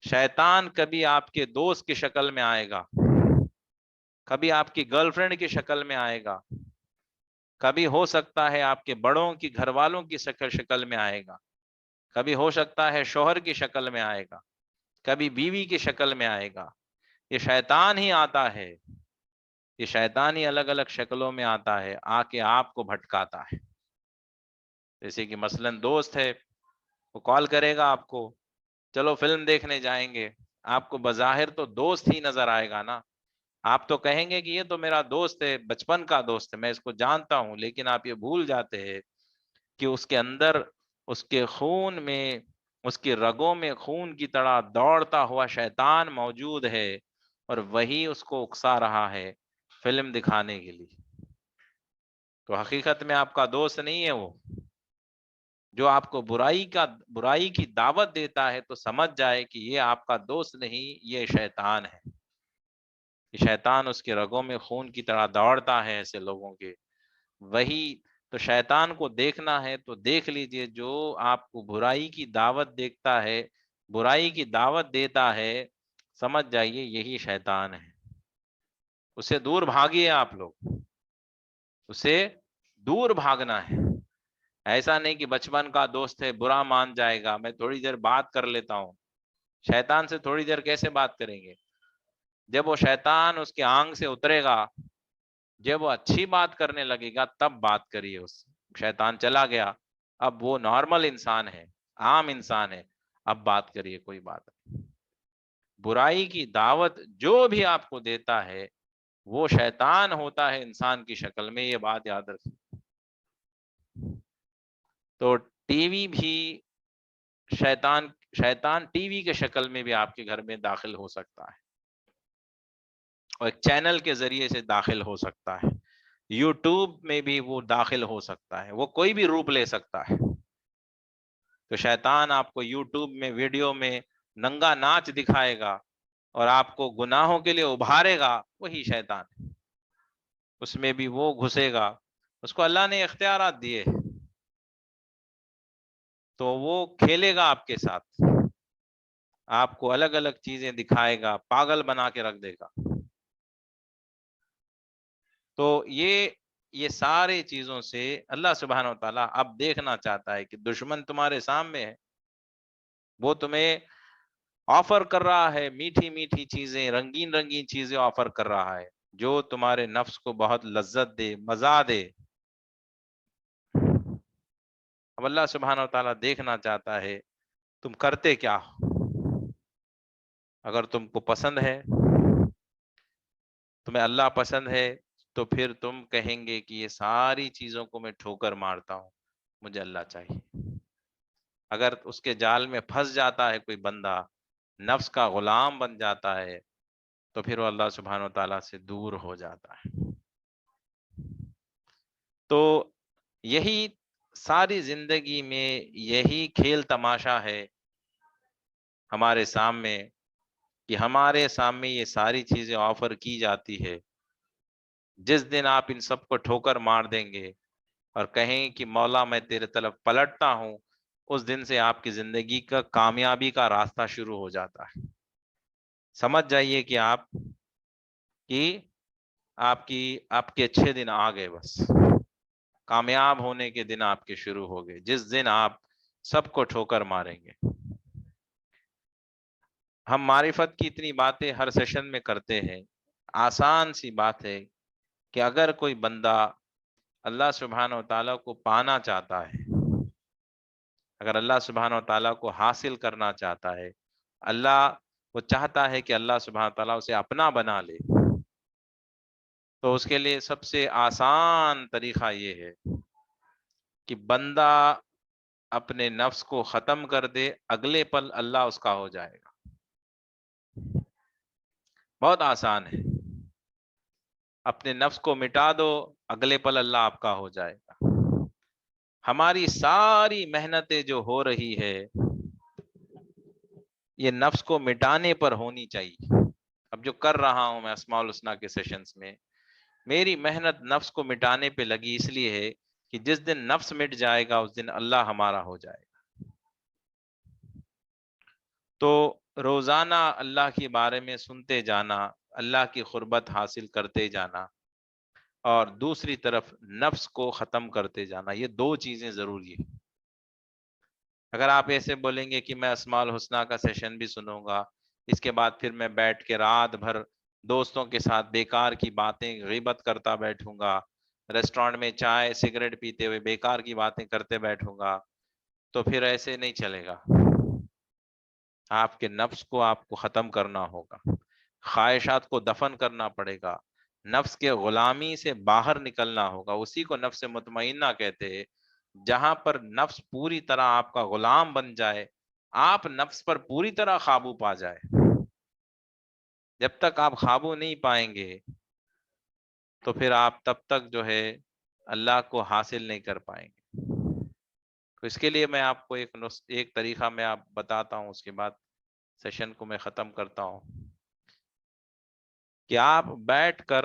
شیطان کبھی آپ کے دوست کی شکل میں آئے گا، کبھی آپ کی گرل فرینڈ کی شکل میں آئے گا، کبھی ہو سکتا ہے آپ کے بڑوں کی گھر والوں کی شکل میں آئے گا، کبھی ہو سکتا ہے شوہر کی شکل میں آئے گا، کبھی بیوی کی شکل میں آئے گا. یہ شیطان ہی آتا ہے، یہ شیطان ہی الگ الگ شکلوں میں آتا ہے، آ کے آپ کو بھٹکاتا ہے. جیسے کہ مثلاً دوست ہے، وہ کال کرے گا آپ کو، چلو فلم دیکھنے جائیں گے، آپ کو بظاہر تو دوست ہی نظر آئے گا نا، آپ تو کہیں گے کہ یہ تو میرا دوست ہے، بچپن کا دوست ہے، میں اس کو جانتا ہوں، لیکن آپ یہ بھول جاتے ہیں کہ اس کے اندر، اس کے خون میں، اس کی رگوں میں خون کی طرح دوڑتا ہوا شیطان موجود ہے، اور وہی اس کو اکسا رہا ہے فلم دکھانے کے لیے۔ تو حقیقت میں آپ کا دوست نہیں ہے وہ، جو آپ کو برائی کی دعوت دیتا ہے، تو سمجھ جائے کہ یہ آپ کا دوست نہیں، یہ شیطان ہے۔ کہ شیطان اس کے رگوں میں خون کی طرح دوڑتا ہے ایسے لوگوں کے، وہی تو شیطان کو دیکھنا ہے تو دیکھ لیجئے، جو آپ کو برائی کی دعوت دیکھتا ہے، برائی کی دعوت دیتا ہے، سمجھ جائیے یہی شیطان ہے، اسے دور بھاگیے آپ لوگ، اسے دور بھاگنا ہے۔ ایسا نہیں کہ بچپن کا دوست ہے برا مان جائے گا، میں تھوڑی دیر بات کر لیتا ہوں، شیطان سے تھوڑی دیر کیسے بات کریں گے؟ جب وہ شیطان اس کے آنگ سے اترے گا، جب وہ اچھی بات کرنے لگے گا، تب بات کریے اس سے۔ شیطان چلا گیا، اب وہ نارمل انسان ہے، عام انسان ہے، اب بات کریے، کوئی بات نہیں۔ برائی کی دعوت جو بھی آپ کو دیتا ہے وہ شیطان ہوتا ہے انسان کی شکل میں، یہ بات یاد رکھیں۔ تو ٹی وی بھی شیطان ٹی وی کے شکل میں بھی آپ کے گھر میں داخل ہو سکتا ہے، اور ایک چینل کے ذریعے سے داخل ہو سکتا ہے، یوٹیوب میں بھی وہ داخل ہو سکتا ہے، وہ کوئی بھی روپ لے سکتا ہے۔ تو شیطان آپ کو یوٹیوب میں ویڈیو میں ننگا ناچ دکھائے گا اور آپ کو گناہوں کے لیے ابھارے گا، وہی شیطان ہے، اس میں بھی وہ گھسے گا، اس کو اللہ نے اختیارات دیے، تو وہ کھیلے گا آپ کے ساتھ، آپ کو الگ الگ چیزیں دکھائے گا، پاگل بنا کے رکھ دے گا۔ تو یہ سارے چیزوں سے اللہ سبحانہ و تعالیٰ اب دیکھنا چاہتا ہے کہ دشمن تمہارے سامنے ہے، وہ تمہیں آفر کر رہا ہے میٹھی میٹھی چیزیں، رنگین رنگین چیزیں آفر کر رہا ہے، جو تمہارے نفس کو بہت لذت دے، مزہ دے۔ اب اللہ سبحانہ و تعالیٰ دیکھنا چاہتا ہے تم کرتے کیا ہو۔ اگر تم کو پسند ہے، تمہیں اللہ پسند ہے، تو پھر تم کہیں گے کہ یہ ساری چیزوں کو میں ٹھوکر مارتا ہوں، مجھے اللہ چاہیے۔ اگر اس کے جال میں پھنس جاتا ہے کوئی بندہ، نفس کا غلام بن جاتا ہے، تو پھر وہ اللہ سبحانہ و تعالیٰ سے دور ہو جاتا ہے۔ تو یہی ساری زندگی میں یہی کھیل تماشا ہے ہمارے سامنے، کہ ہمارے سامنے یہ ساری چیزیں آفر کی جاتی ہے۔ جس دن آپ ان سب کو ٹھوکر مار دیں گے اور کہیں کہ مولا میں تیرے طرف پلٹتا ہوں، اس دن سے آپ کی زندگی کا کامیابی کا راستہ شروع ہو جاتا ہے۔ سمجھ جائیے کہ آپ کے اچھے دن آ گئے، بس کامیاب ہونے کے دن آپ کے شروع ہو گئے، جس دن آپ سب کو ٹھوکر ماریں گے۔ ہم معرفت کی اتنی باتیں ہر سیشن میں کرتے ہیں، آسان سی بات ہے کہ اگر کوئی بندہ اللہ سبحانہ و تعالیٰ کو پانا چاہتا ہے، اگر اللہ سبحانہ و تعالیٰ کو حاصل کرنا چاہتا ہے، وہ چاہتا ہے کہ اللہ سبحانہ و تعالیٰ اسے اپنا بنا لے، تو اس کے لیے سب سے آسان طریقہ یہ ہے کہ بندہ اپنے نفس کو ختم کر دے، اگلے پل اللہ اس کا ہو جائے گا۔ بہت آسان ہے، اپنے نفس کو مٹا دو، اگلے پل اللہ آپ کا ہو جائے گا۔ ہماری ساری محنتیں جو ہو رہی ہے، یہ نفس کو مٹانے پر ہونی چاہیے۔ اب جو کر رہا ہوں میں اسماء الحسنہ کے سیشنز میں، میری محنت نفس کو مٹانے پہ لگی اس لیے ہے کہ جس دن نفس مٹ جائے گا، اس دن اللہ ہمارا ہو جائے گا۔ تو روزانہ اللہ کے بارے میں سنتے جانا، اللہ کی قربت حاصل کرتے جانا، اور دوسری طرف نفس کو ختم کرتے جانا، یہ دو چیزیں ضروری ہے۔ اگر آپ ایسے بولیں گے کہ میں اسماء الحسنہ کا سیشن بھی سنوں گا، اس کے بعد پھر میں بیٹھ کے رات بھر دوستوں کے ساتھ بیکار کی باتیں غیبت کرتا بیٹھوں گا، ریسٹورینٹ میں چائے سگریٹ پیتے ہوئے بیکار کی باتیں کرتے بیٹھوں گا، تو پھر ایسے نہیں چلے گا. آپ کے نفس کو آپ کو ختم کرنا ہوگا، خواہشات کو دفن کرنا پڑے گا، نفس کے غلامی سے باہر نکلنا ہوگا. اسی کو نفس مطمئنہ کہتے ہیں، جہاں پر نفس پوری طرح آپ کا غلام بن جائے، آپ نفس پر پوری طرح قابو پا جائے. جب تک آپ قابو نہیں پائیں گے تو پھر آپ تب تک جو ہے اللہ کو حاصل نہیں کر پائیں گے. تو اس کے لیے میں آپ کو ایک طریقہ میں آپ بتاتا ہوں، اس کے بعد سیشن کو میں ختم کرتا ہوں. کہ آپ بیٹھ کر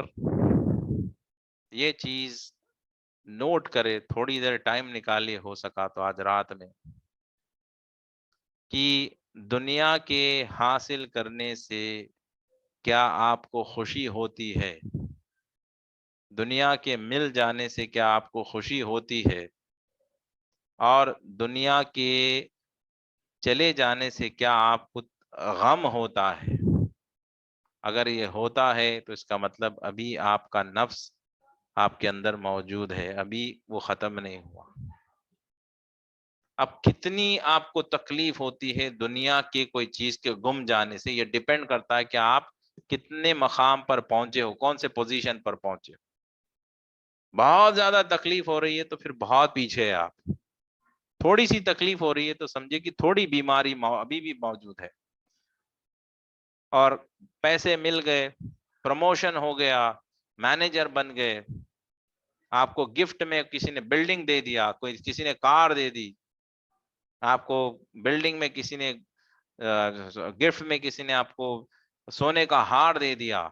یہ چیز نوٹ کرے، تھوڑی دیر ٹائم نکالیے ہو سکا تو آج رات میں، کہ دنیا کے حاصل کرنے سے کیا آپ کو خوشی ہوتی ہے، دنیا کے مل جانے سے کیا آپ کو خوشی ہوتی ہے، اور دنیا کے چلے جانے سے کیا آپ کو غم ہوتا ہے. اگر یہ ہوتا ہے تو اس کا مطلب ابھی آپ کا نفس آپ کے اندر موجود ہے، ابھی وہ ختم نہیں ہوا. اب کتنی آپ کو تکلیف ہوتی ہے دنیا کے کوئی چیز کے گم جانے سے، یہ ڈیپینڈ کرتا ہے کہ آپ کتنے مقام پر پہنچے ہو، کون سے پوزیشن پر پہنچے ہو. بہت زیادہ تکلیف ہو رہی ہے تو پھر بہت پیچھے ہے آپ. تھوڑی سی تکلیف ہو رہی ہے تو سمجھے کہ تھوڑی بیماری ابھی بھی موجود ہے. اور پیسے مل گئے، پروموشن ہو گیا، مینیجر بن گئے، آپ کو گفٹ میں کسی نے بلڈنگ دے دیا، کوئی کسی نے کار دے دی، آپ کو بلڈنگ میں کسی نے گفٹ میں کسی نے آپ کو سونے کا ہار دے دیا،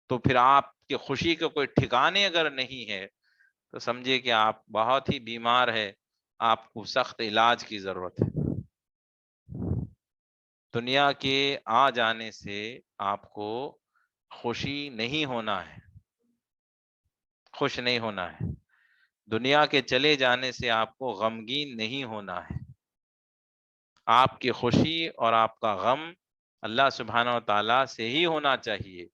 تو پھر آپ کی خوشی کے کوئی ٹھکانے اگر نہیں ہے تو سمجھے کہ آپ بہت ہی بیمار ہے، آپ کو سخت علاج کی ضرورت ہے. دنیا کے آ جانے سے آپ کو خوشی نہیں ہونا ہے، خوش نہیں ہونا ہے. دنیا کے چلے جانے سے آپ کو غمگین نہیں ہونا ہے. آپ کی خوشی اور آپ کا غم اللہ سبحانہ و تعالیٰ سے ہی ہونا چاہیے.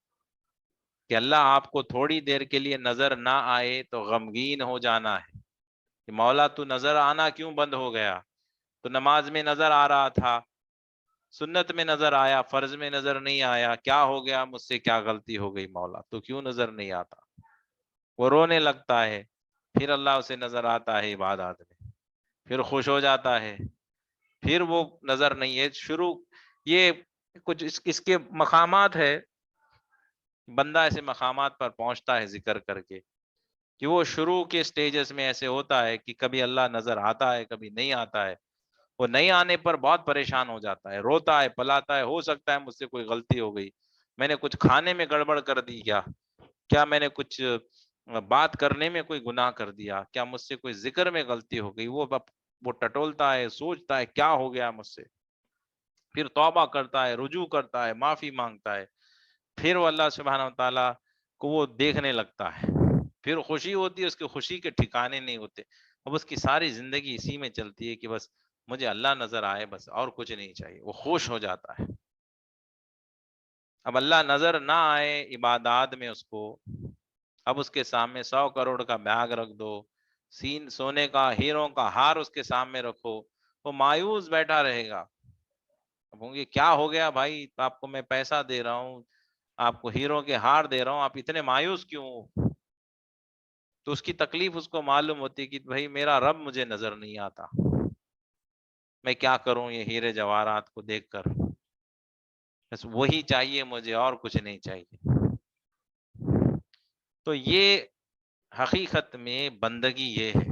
کہ اللہ آپ کو تھوڑی دیر کے لیے نظر نہ آئے تو غمگین ہو جانا ہے کہ مولا تو نظر آنا کیوں بند ہو گیا؟ تو نماز میں نظر آ رہا تھا، سنت میں نظر آیا، فرض میں نظر نہیں آیا، کیا ہو گیا مجھ سے، کیا غلطی ہو گئی مولا، تو کیوں نظر نہیں آتا؟ وہ رونے لگتا ہے، پھر اللہ اسے نظر آتا ہے عبادات میں، پھر خوش ہو جاتا ہے، پھر وہ نظر نہیں ہے. شروع یہ کچھ اس کے مقامات ہے، بندہ ایسے مقامات پر پہنچتا ہے ذکر کر کے کہ وہ شروع کے سٹیجز میں ایسے ہوتا ہے کہ کبھی اللہ نظر آتا ہے، کبھی نہیں آتا ہے. وہ نہیں آنے پر بہت پریشان ہو جاتا ہے، روتا ہے، پلاتا ہے، ہو سکتا ہے مجھ سے کوئی غلطی ہو گئی، میں نے کچھ کھانے میں گڑبڑ کر دی، کیا میں نے کچھ بات کرنے میں کوئی گناہ کر دیا، کیا مجھ سے کوئی ذکر میں غلطی ہو گئی. وہ ٹٹولتا ہے، سوچتا ہے کیا ہو گیا مجھ سے، پھر توبہ کرتا ہے، رجوع کرتا ہے، معافی مانگتا ہے. پھر وہ اللہ سبحانہ و تعالیٰ کو وہ دیکھنے لگتا ہے، پھر خوشی ہوتی ہے، اس کی خوشی کے ٹھکانے نہیں ہوتے. اب اس کی ساری زندگی اسی میں چلتی ہے کہ بس مجھے اللہ نظر آئے، بس اور کچھ نہیں چاہیے. وہ خوش ہو جاتا ہے. اب اللہ نظر نہ آئے عبادات میں اس کو، اب اس کے سامنے 100 کروڑ کا بیگ رکھ دو، سونے کا ہیروں کا ہار اس کے سامنے رکھو، وہ مایوس بیٹھا رہے گا. اب ہوں گے کیا ہو گیا بھائی، آپ کو میں پیسہ دے رہا ہوں، آپ کو ہیروں کے ہار دے رہا ہوں، آپ اتنے مایوس کیوں ہو؟ تو اس کی تکلیف اس کو معلوم ہوتی کہ بھائی میرا رب مجھے نظر نہیں آتا، میں کیا کروں یہ ہیرے جواہرات کو دیکھ کر، بس وہی چاہیے مجھے اور کچھ نہیں چاہیے. تو یہ حقیقت میں بندگی یہ ہے.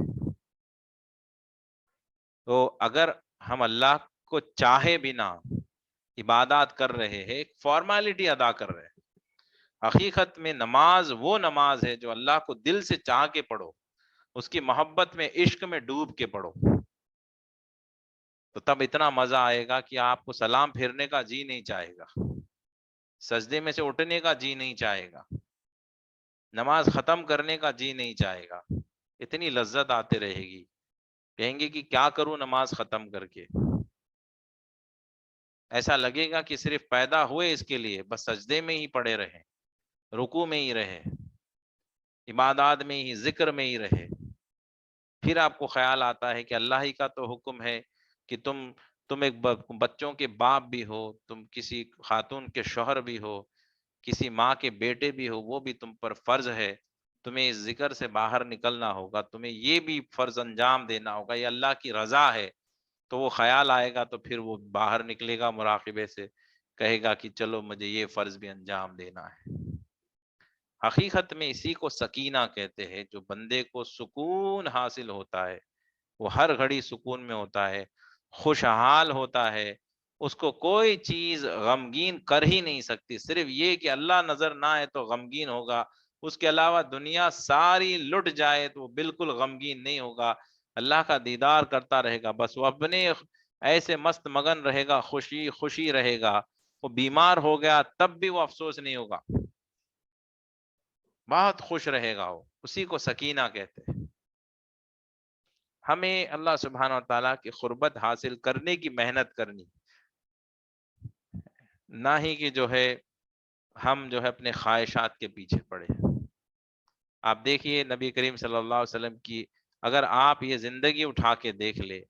تو اگر ہم اللہ کو چاہے بنا عبادات کر رہے ہیں، ایک فارمیلٹی ادا کر رہے ہیں، حقیقت میں نماز وہ نماز ہے جو اللہ کو دل سے چاہ کے پڑھو، اس کی محبت میں، عشق میں ڈوب کے پڑھو، تو تب اتنا مزہ آئے گا کہ آپ کو سلام پھیرنے کا جی نہیں چاہے گا، سجدے میں سے اٹھنے کا جی نہیں چاہے گا، نماز ختم کرنے کا جی نہیں چاہے گا. اتنی لذت آتے رہے گی، کہیں گے کہ کیا کروں نماز ختم کر کے. ایسا لگے گا کہ صرف پیدا ہوئے اس کے لیے، بس سجدے میں ہی پڑے رہے، رکوع میں ہی رہے، عبادات میں ہی، ذکر میں ہی رہے. پھر آپ کو خیال آتا ہے کہ اللہ ہی کا تو حکم ہے کہ تم ایک بچوں کے باپ بھی ہو، تم کسی خاتون کے شوہر بھی ہو، کسی ماں کے بیٹے بھی ہو، وہ بھی تم پر فرض ہے، تمہیں اس ذکر سے باہر نکلنا ہوگا، تمہیں یہ بھی فرض انجام دینا ہوگا، یہ اللہ کی رضا ہے۔ تو وہ خیال آئے گا تو پھر وہ باہر نکلے گا مراقبے سے، کہے گا کہ چلو مجھے یہ فرض بھی انجام دینا ہے۔ حقیقت میں اسی کو سکینہ کہتے ہیں، جو بندے کو سکون حاصل ہوتا ہے، وہ ہر گھڑی سکون میں ہوتا ہے، خوشحال ہوتا ہے، اس کو کوئی چیز غمگین کر ہی نہیں سکتی، صرف یہ کہ اللہ نظر نہ آئے تو غمگین ہوگا، اس کے علاوہ دنیا ساری لٹ جائے تو وہ بالکل غمگین نہیں ہوگا، اللہ کا دیدار کرتا رہے گا، بس وہ اپنے ایسے مست مگن رہے گا، خوشی خوشی رہے گا، وہ بیمار ہو گیا تب بھی وہ افسوس نہیں ہوگا، بہت خوش رہے گا، وہ اسی کو سکینہ کہتے ہیں۔ ہمیں اللہ سبحانہ و تعالیٰ کی قربت حاصل کرنے کی محنت کرنی، نہ ہی کہ جو ہے ہم جو ہے اپنے خواہشات کے پیچھے پڑے۔ آپ دیکھیے نبی کریم صلی اللہ علیہ وسلم کی اگر آپ یہ زندگی اٹھا کے دیکھ لے،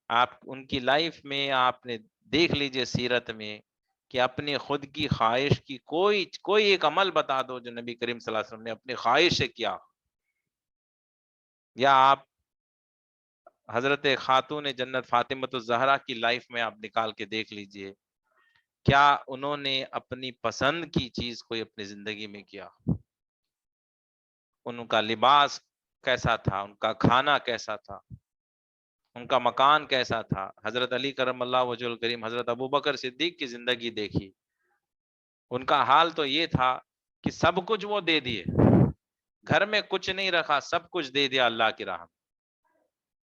آپ ان کی لائف میں آپ نے دیکھ لیجئے سیرت میں کہ اپنی خود کی خواہش کی کوئی ایک عمل بتا دو جو نبی کریم صلی اللہ علیہ وسلم نے اپنی خواہش سے کیا، یا آپ حضرت خاتون جنت فاطمۃ الزہرا کی لائف میں آپ نکال کے دیکھ لیجئے، کیا انہوں نے اپنی پسند کی چیز کوئی اپنی زندگی میں کیا؟ ان کا لباس کیسا تھا، ان کا کھانا کیسا تھا، ان کا مکان کیسا تھا؟ حضرت علی کرم اللہ وجہ الکریم، حضرت ابوبکر صدیق کی زندگی دیکھی، ان کا حال تو یہ تھا کہ سب کچھ وہ دے دیے، گھر میں کچھ نہیں رکھا، سب کچھ دے دیا اللہ کی راہ میں،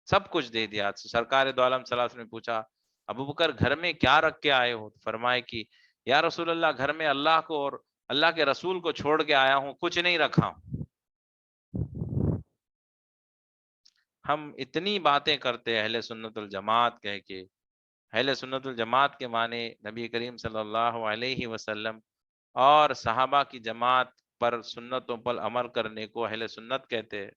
سب کچھ دے دیا۔ سرکار دو عالم صلی اللہ علیہ وسلم نے پوچھا ابوبکر گھر میں کیا رکھ کے آئے ہو؟ فرمائے کہ یا رسول اللہ گھر میں اللہ کو اور اللہ کے رسول کو چھوڑ کے آیا ہوں، کچھ نہیں رکھا ہوں۔ ہم اتنی باتیں کرتے اہل سنت الجماعت کہہ کے، اہل سنت الجماعت کے معنی نبی کریم صلی اللہ علیہ وسلم اور صحابہ کی جماعت پر سنتوں پر عمل کرنے کو اہل سنت کہتے ہیں،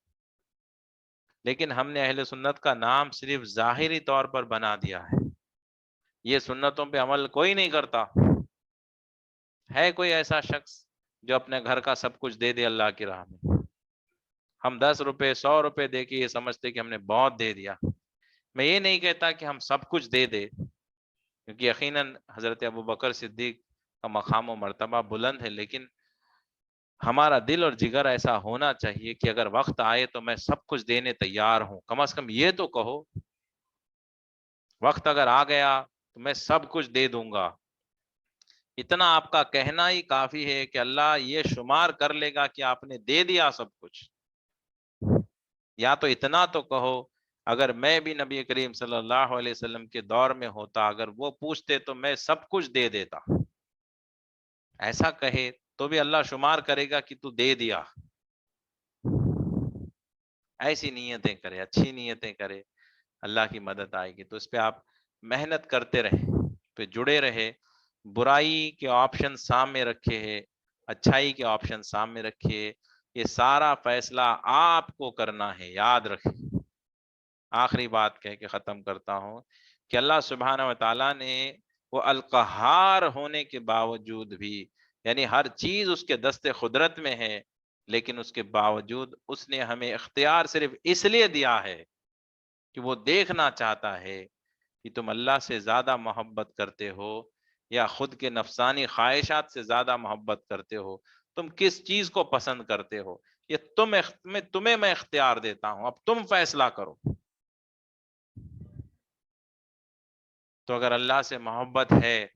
لیکن ہم نے اہل سنت کا نام صرف ظاہری طور پر بنا دیا ہے، یہ سنتوں پہ عمل کوئی نہیں کرتا۔ ہے کوئی ایسا شخص جو اپنے گھر کا سب کچھ دے دے اللہ کی راہ میں؟ ہم 10 روپے 100 روپے دے کے یہ سمجھتے کہ ہم نے بہت دے دیا۔ میں یہ نہیں کہتا کہ ہم سب کچھ دے دے، کیونکہ یقیناً حضرت ابوبکر صدیق کا مقام و مرتبہ بلند ہے، لیکن ہمارا دل اور جگر ایسا ہونا چاہیے کہ اگر وقت آئے تو میں سب کچھ دینے تیار ہوں، کم از کم یہ تو کہو، وقت اگر آ گیا تو میں سب کچھ دے دوں گا، اتنا آپ کا کہنا ہی کافی ہے کہ اللہ یہ شمار کر لے گا کہ آپ نے دے دیا سب کچھ۔ یا تو اتنا تو کہو اگر میں بھی نبی کریم صلی اللہ علیہ وسلم کے دور میں ہوتا، اگر وہ پوچھتے تو میں سب کچھ دے دیتا، ایسا کہے تو بھی اللہ شمار کرے گا کہ تو دے دیا۔ ایسی نیتیں کرے، اچھی نیتیں کرے، اللہ کی مدد آئے گی۔ تو اس پہ آپ محنت کرتے رہے، پہ جڑے رہے، برائی کے آپشن سامنے رکھے ہے، اچھائی کے آپشن سامنے رکھے، یہ سارا فیصلہ آپ کو کرنا ہے، یاد رکھیں۔ آخری بات کہہ کے ختم کرتا ہوں کہ اللہ سبحانہ و تعالیٰ نے وہ القہار ہونے کے باوجود بھی، یعنی ہر چیز اس کے دست قدرت میں ہے، لیکن اس کے باوجود اس نے ہمیں اختیار صرف اس لیے دیا ہے کہ وہ دیکھنا چاہتا ہے کہ تم اللہ سے زیادہ محبت کرتے ہو یا خود کے نفسانی خواہشات سے زیادہ محبت کرتے ہو، تم کس چیز کو پسند کرتے ہو، یہ تمہیں میں اختیار دیتا ہوں، اب تم فیصلہ کرو۔ تو اگر اللہ سے محبت ہے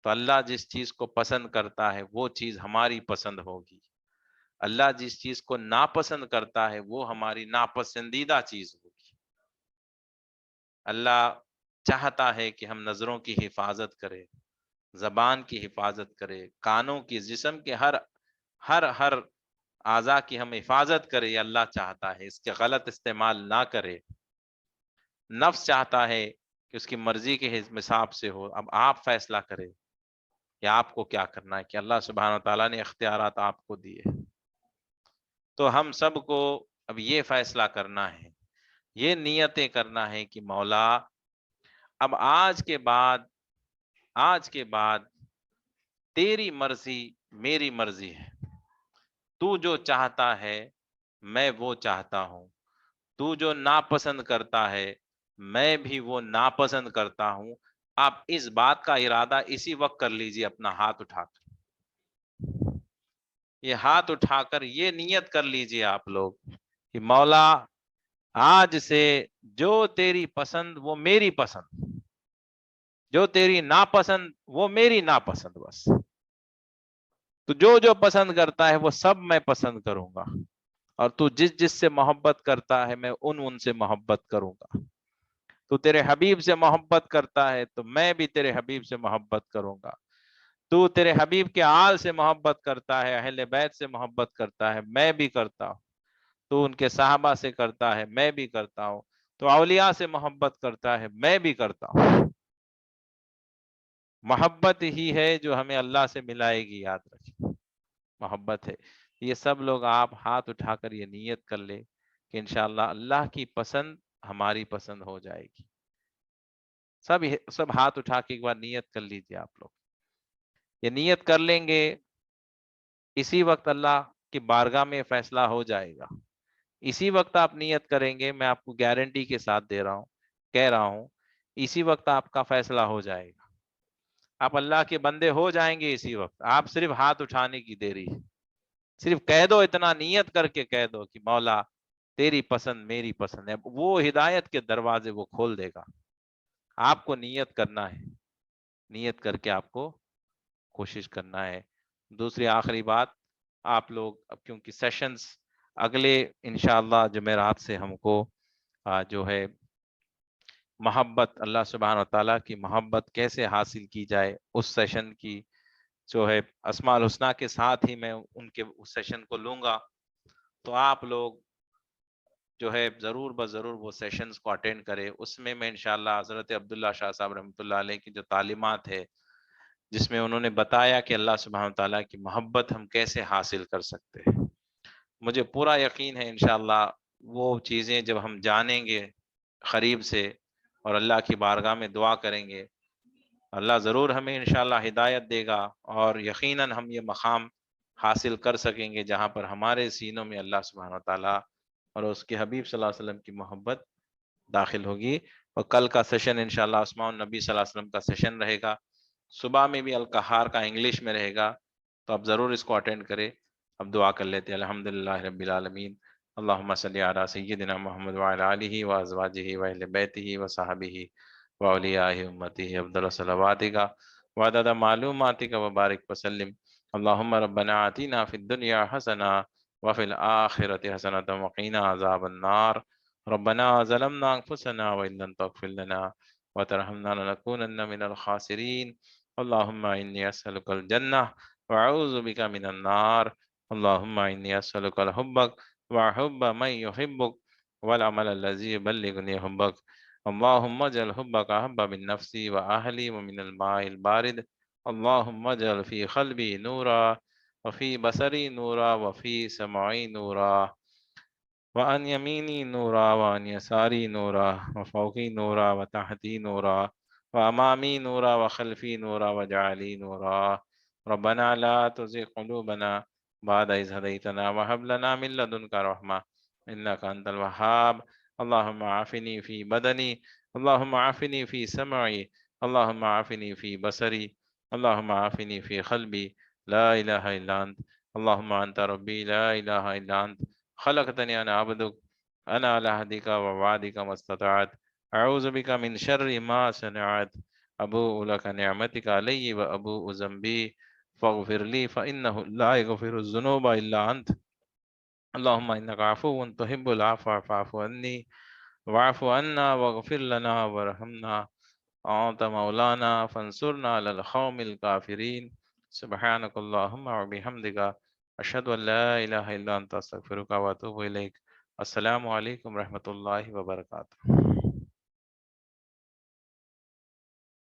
تو اللہ جس چیز کو پسند کرتا ہے وہ چیز ہماری پسند ہوگی، اللہ جس چیز کو ناپسند کرتا ہے وہ ہماری ناپسندیدہ چیز ہوگی۔ اللہ چاہتا ہے کہ ہم نظروں کی حفاظت کریں، زبان کی حفاظت کرے، کانوں کی، جسم کے ہر اعضاء کی ہم حفاظت کرے، یہ اللہ چاہتا ہے، اس کے غلط استعمال نہ کرے۔ نفس چاہتا ہے کہ اس کی مرضی کے حساب سے ہو، اب آپ فیصلہ کریں کہ آپ کو کیا کرنا ہے، کہ اللہ سبحانہ و تعالیٰ نے اختیارات آپ کو دیے۔ تو ہم سب کو اب یہ فیصلہ کرنا ہے، یہ نیتیں کرنا ہے کہ مولا اب آج کے بعد تیری مرضی میری مرضی ہے، تو جو چاہتا ہے میں وہ چاہتا ہوں، تو جو ناپسند کرتا ہے میں بھی وہ ناپسند کرتا ہوں۔ آپ اس بات کا ارادہ اسی وقت کر لیجیے، اپنا ہاتھ اٹھا کر، یہ ہاتھ اٹھا کر یہ نیت کر لیجیے آپ لوگ کہ مولا آج سے جو تیری پسند وہ میری پسند، جو تیری ناپسند وہ میری ناپسند، بس تو جو جو پسند کرتا ہے وہ سب میں پسند کروں گا، اور تو جس جس سے محبت کرتا ہے میں ان سے محبت کروں گا۔ تو تیرے حبیب سے محبت کرتا ہے تو میں بھی تیرے حبیب سے محبت کروں گا۔ تو تیرے حبیب کے آل سے محبت کرتا ہے، اہل بیت سے محبت کرتا ہے، میں بھی کرتا ہوں۔ تو ان کے صحابہ سے کرتا ہے، میں بھی کرتا ہوں۔ تو اولیاء سے محبت کرتا ہے، میں بھی کرتا ہوں۔ محبت ہی ہے جو ہمیں اللہ سے ملائے گی، یاد رکھیں، محبت ہے۔ یہ سب لوگ آپ ہاتھ اٹھا کر یہ نیت کر لیں کہ انشاءاللہ اللہ کی پسند ہماری پسند ہو جائے گی۔ سب ہاتھ اٹھا کے ایک بار نیت کر لیجیے آپ لوگ۔ یہ نیت کر لیں گے، اسی وقت اللہ کی بارگاہ میں فیصلہ ہو جائے گا۔ اسی وقت آپ نیت کریں گے، میں آپ کو گارنٹی کے ساتھ کہہ رہا ہوں، اسی وقت آپ کا فیصلہ ہو جائے گا۔ آپ اللہ کے بندے ہو جائیں گے اسی وقت۔ آپ صرف ہاتھ اٹھانے کی دیری ہے، صرف کہہ دو، اتنا نیت کر کے کہہ دو کہ مولا تیری پسند میری پسند ہے، وہ ہدایت کے دروازے وہ کھول دے گا۔ آپ کو نیت کرنا ہے، نیت کر کے آپ کو کوشش کرنا ہے۔ دوسری آخری بات، آپ لوگ اب کیونکہ سیشنز اگلے انشاءاللہ جمعرات سے ہم کو جو ہے محبت، اللہ سبحانہ و تعالیٰ کی محبت کیسے حاصل کی جائے، اس سیشن کی جو ہے اسماء الحسنہ کے ساتھ ہی میں ان کے اس سیشن کو لوں گا۔ تو آپ لوگ جو ہے ضرور بضرور وہ سیشنز کو اٹینڈ کرے۔ اس میں انشاءاللہ حضرت عبداللہ شاہ صاحب رحمۃ اللہ علیہ کی جو تعلیمات ہے، جس میں انہوں نے بتایا کہ اللہ سبحانہ تعالیٰ کی محبت ہم کیسے حاصل کر سکتے ہیں، مجھے پورا یقین ہے انشاءاللہ وہ چیزیں جب ہم جانیں گے قریب سے اور اللہ کی بارگاہ میں دعا کریں گے، اللہ ضرور ہمیں انشاءاللہ ہدایت دے گا، اور یقیناً ہم یہ مقام حاصل کر سکیں گے جہاں پر ہمارے سینوں میں اللہ سبحانہ تعالیٰ اور اس کے حبیب صلی اللہ علیہ وسلم کی محبت داخل ہوگی۔ اور کل کا سیشن انشاءاللہ اسماء النبی صلی اللہ علیہ وسلم کا سیشن رہے گا، صبح میں بھی القہار کا انگلش میں رہے گا، تو آپ ضرور اس کو اٹینڈ کریں۔ اب دعا کر لیتے ہیں۔ الحمدللہ رب العالمین، اللہم صلی علی سیدنا محمد وعلی آلہ وازواجہ واہل بیتہ وصحبہ واولیاء امتہ افضل صلواتک وعدد معلوماتک وبارک وسلم۔ اللہم ربنا آتنا فی الدنیا حسنہ وفی الآخرۃ حسنۃ وقنا عذاب النار۔ ربنا ظلمنا انفسنا وان لم تغفر لنا وترحمنا لنكونن من الخاسرین۔ اللہم انی اسألک الجنہ واعوذ بک من النار۔ اللہم انی اسألک الحبک وحب من یحبک والعمل الذی یبلغنی حبک۔ اللہم اجعل حبک احب من نفسی واہلی ومن الماء البارد۔ اللہم اجعل فی قلبی نورا وفی بصری نورا وفی سمعی نورا وعن یمینی نورا وعن یساری نورا وفوقی نورا وتحتی نورا وامامی نورا وخلفی نورا وجعلی نورا۔ ربنا لا تزغ قلوبنا بعد إذ هديتنا وهب لنا من لدنك رحمة إنك أنت الوهاب۔ اللهم عافني في بدني، اللهم عافني في سمعي، اللهم عافني في بصري، اللهم عافني في قلبي، لا إله إلا أنت، اللهم أنت ربي لا إله إلا أنت، خلقتني أنا عبدك، أنا على عهدك ووعدك ما استطعت، أعوذ بك من شر ما صنعت، أبوء لك نعمتك علي وأبوء ذنبي فاغفر لي فإنه لا يغفر الذنوب إلا أنت۔ اللهم إنك عفو تحب العفو فاعف عني واعف عنا واغفر لنا وارحمنا، أنت مولانا فانصرنا على القوم الكافرين۔ سبحانك اللهم وبحمدك أشهد أن لا إله إلا أنت أستغفرك وأتوب إليك۔ السلام علیکم ورحمۃ اللہ وبرکاتہ۔